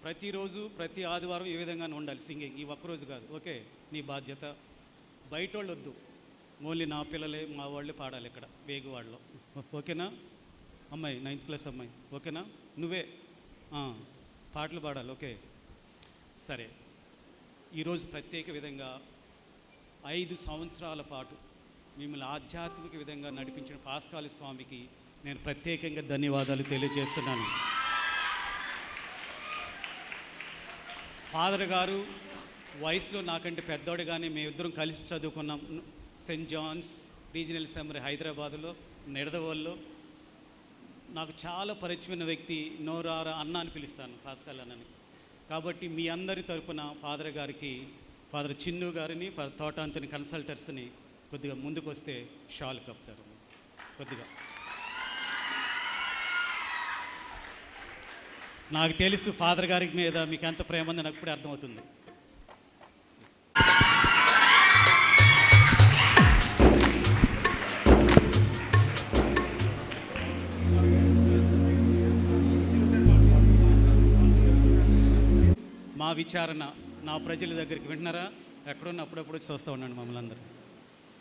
ప్రతిరోజు ప్రతి ఆదివారం ఏ విధంగానే ఉండాలి సింగింగ్, ఈ ఒక్కరోజు కాదు. ఓకే, నీ బాధ్యత. బయట వాళ్ళు వద్దు, ఓన్లీ నా పిల్లలే, మా వాళ్ళే పాడాలి ఇక్కడ వేగువాడలో. ఓకేనా అమ్మాయి, 9th క్లాస్ అమ్మాయి? ఓకేనా? నువ్వే పాటలు పాడాలి. ఓకే, సరే. ఈరోజు ప్రత్యేక విధంగా 5 సంవత్సరాల పాటు మిమ్మల్ని ఆధ్యాత్మిక విధంగా నడిపించిన పాస్కాలి స్వామికి నేను ప్రత్యేకంగా ధన్యవాదాలు తెలియజేస్తున్నాను. ఫాదర్ గారు వయసులో నాకంటే పెద్దోడు, కానీ మేమిద్దరం కలిసి చదువుకున్నాం సెయింట్ జాన్స్ రీజనల్ సెమినరీ హైదరాబాదులో, నిడదవోల్లో. నాకు చాలా పరిచయమైన వ్యక్తి, నోరారా అన్న అని పిలుస్తాను, పాస్కాల్ అన్నని. కాబట్టి మీ అందరి తరపున ఫాదర్ గారికి, ఫాదర్ చిన్ను గారిని, ఫాదర్ తోటాంతని కన్సల్టర్స్ని కొద్దిగా ముందుకు వస్తే షాల్ కప్తారు. కొద్దిగా నాకు తెలుసు ఫాదర్ గారికి మీద మీకు ఎంత ప్రేమ ఉందో నాకు ఇప్పుడే అర్థమవుతుంది. మా విచారణ నా ప్రజల దగ్గరికి వింటున్నారా? ఎక్కడున్న అప్పుడప్పుడు చూస్తూ ఉన్నాను మమ్మల్ని అందరూ.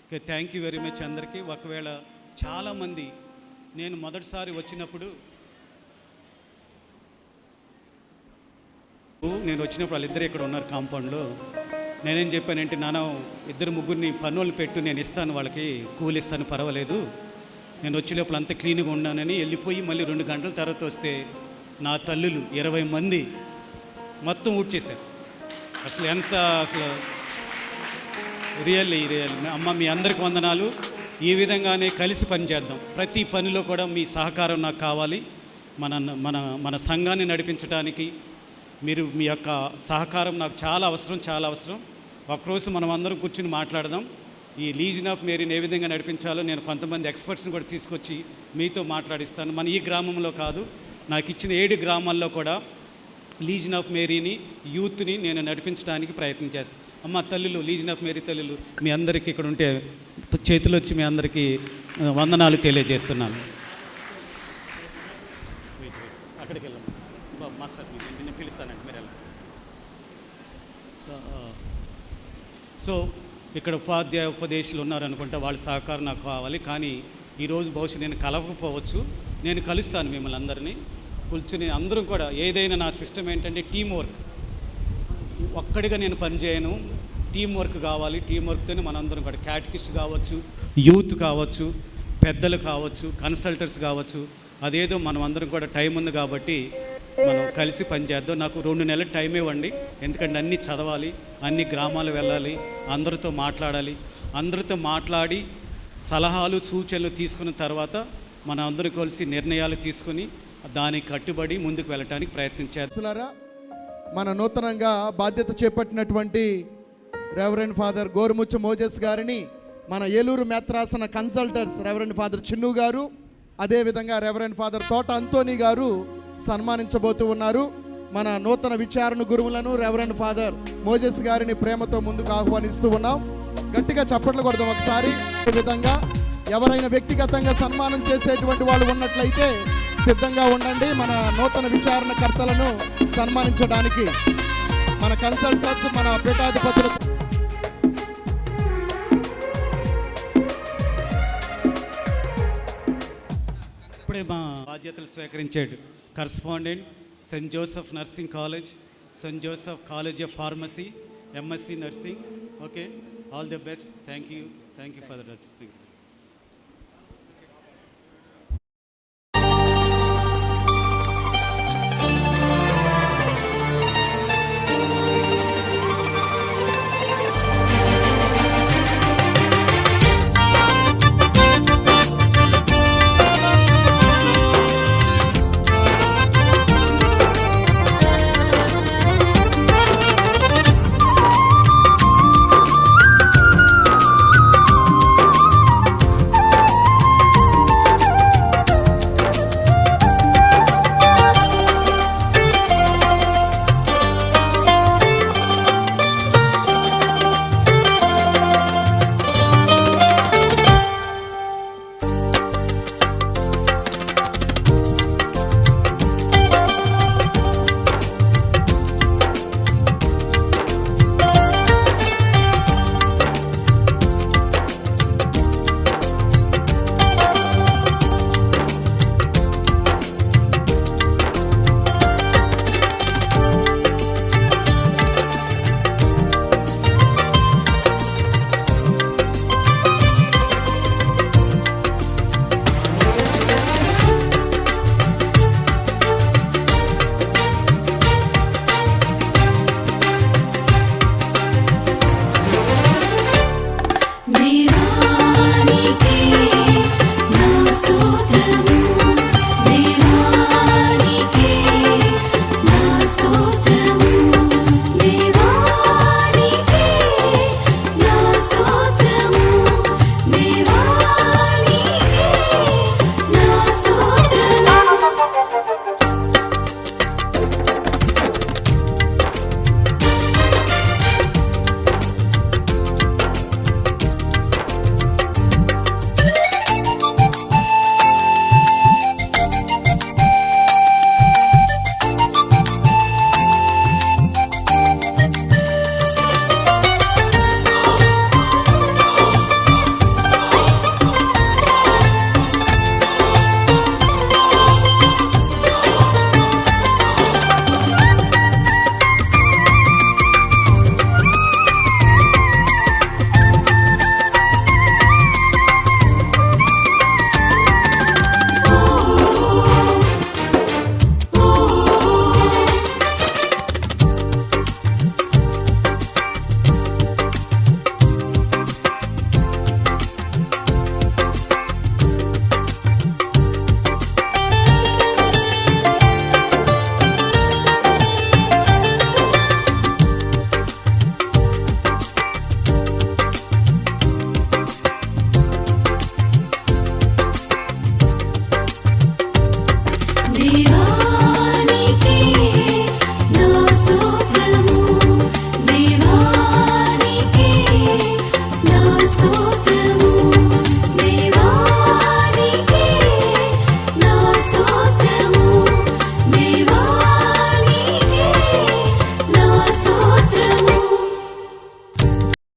Okay, thank you very much అందరికీ. ఒకవేళ చాలామంది నేను మొదటిసారి వచ్చినప్పుడు వాళ్ళిద్దరు ఇక్కడ ఉన్నారు కాంపౌండ్లో. నేనేం చెప్పానంటే, నాన్న 2-3 పనులు పెట్టు, నేను ఇస్తాను, వాళ్ళకి కూలి ఇస్తాను, పర్వాలేదు, నేను వచ్చే లోపల అంతా క్లీన్గా ఉన్నానని వెళ్ళిపోయి మళ్ళీ 2 గంటల తర్వాత వస్తే నా తల్లులు 20 మంది మొత్తం ఊడ్చేశారు. అసలు రియల్లీ అమ్మ, మీ అందరికి వందనాలు. ఈ విధంగానే కలిసి పనిచేద్దాం. ప్రతి పనిలో కూడా మీ సహకారం నాకు కావాలి. మన మన మన సంఘాన్ని నడిపించడానికి మీ యొక్క సహకారం నాకు చాలా అవసరం. ఒకరోజు మనం అందరం కూర్చుని మాట్లాడదాం. ఈ లీజియన్ ఆఫ్ మేరీని ఏ విధంగా నడిపించాలో నేను కొంతమంది ఎక్స్పర్ట్స్ని కూడా తీసుకొచ్చి మీతో మాట్లాడిస్తాను. మన ఈ గ్రామంలో కాదు, నాకు ఇచ్చిన 7 గ్రామాల్లో కూడా లీజియన్ ఆఫ్ మేరీని, యూత్ని నేను నడిపించడానికి ప్రయత్నం చేస్తాను. అమ్మ తల్లులు, లీజియన్ ఆఫ్ మేరీ తల్లులు, మీ అందరికీ ఇక్కడ ఉంటే చేతులు వచ్చి మీ అందరికీ వందనాలు తెలియజేస్తున్నాను. అక్కడికి వెళ్ళాం మాస్టర్, నేను పిలుస్తానండి, మీరు వెళ్ళండి. సో ఇక్కడ ఉపదేశాలు ఉన్నారనుకుంటా, వాళ్ళ సహకారం నాకు కావాలి. కానీ ఈరోజు బహుశా నేను కలవకపోవచ్చు, నేను కలుస్తాను మిమ్మల్ని అందరినీ. కూర్చుని అందరం కూడా, ఏదైనా నా సిస్టమ్ ఏంటంటే టీం వర్క్. ఒక్కడిగా నేను పనిచేయను, టీం వర్క్ కావాలి. టీం వర్క్తోనే మనందరం కూడా, క్యాటకిస్ట్ కావచ్చు, యూత్ కావచ్చు, పెద్దలు కావచ్చు, కన్సల్టర్స్ కావచ్చు, అదేదో మనం అందరం కూడా టైం ఉంది కాబట్టి మనం కలిసి పనిచేద్దాం. నాకు 2 నెలల టైం ఇవ్వండి, ఎందుకంటే అన్నీ చదవాలి, అన్ని గ్రామాలు వెళ్ళాలి, అందరితో మాట్లాడి సలహాలు సూచనలు తీసుకున్న తర్వాత మనం అందరం కలిసి నిర్ణయాలు తీసుకుని దానికి కట్టుబడి ముందుకు వెళ్ళటానికి ప్రయత్నించారు. మన నూతనంగా బాధ్యత చేపట్టినటువంటి రెవరెండ్ ఫాదర్ గోరుముచ్చ మోజెస్ గారిని మన ఏలూరు మెత్రాసన కన్సల్టర్స్ రెవరెండ్ ఫాదర్ చిన్ను గారు, అదేవిధంగా రెవరెండ్ ఫాదర్ తోట అంతోని గారు సన్మానించబోతూ ఉన్నారు. మన నూతన విచారణ గురువులను రెవరెండ్ ఫాదర్ మోజెస్ గారిని ప్రేమతో ముందుకు ఆహ్వానిస్తూ ఉన్నాం. గట్టిగా చప్పట్లు కొడదాం ఒకసారి. ఈ విధంగా ఎవరైనా వ్యక్తిగతంగా సన్మానం చేసేటువంటి వాళ్ళు ఉన్నట్లయితే సిద్ధంగా ఉండండి. మన నూతన విచారణకర్తలను సన్మానించడానికి మన కన్సల్టర్స్, మన పీఠాధిపతులు. ఇప్పుడే మా బాధ్యతలు స్వీకరించాడు correspondent Saint Joseph nursing college, Saint Joseph college of pharmacy, MSc nursing. Okay, all the best. Thank you for the thing. స్తోత్రం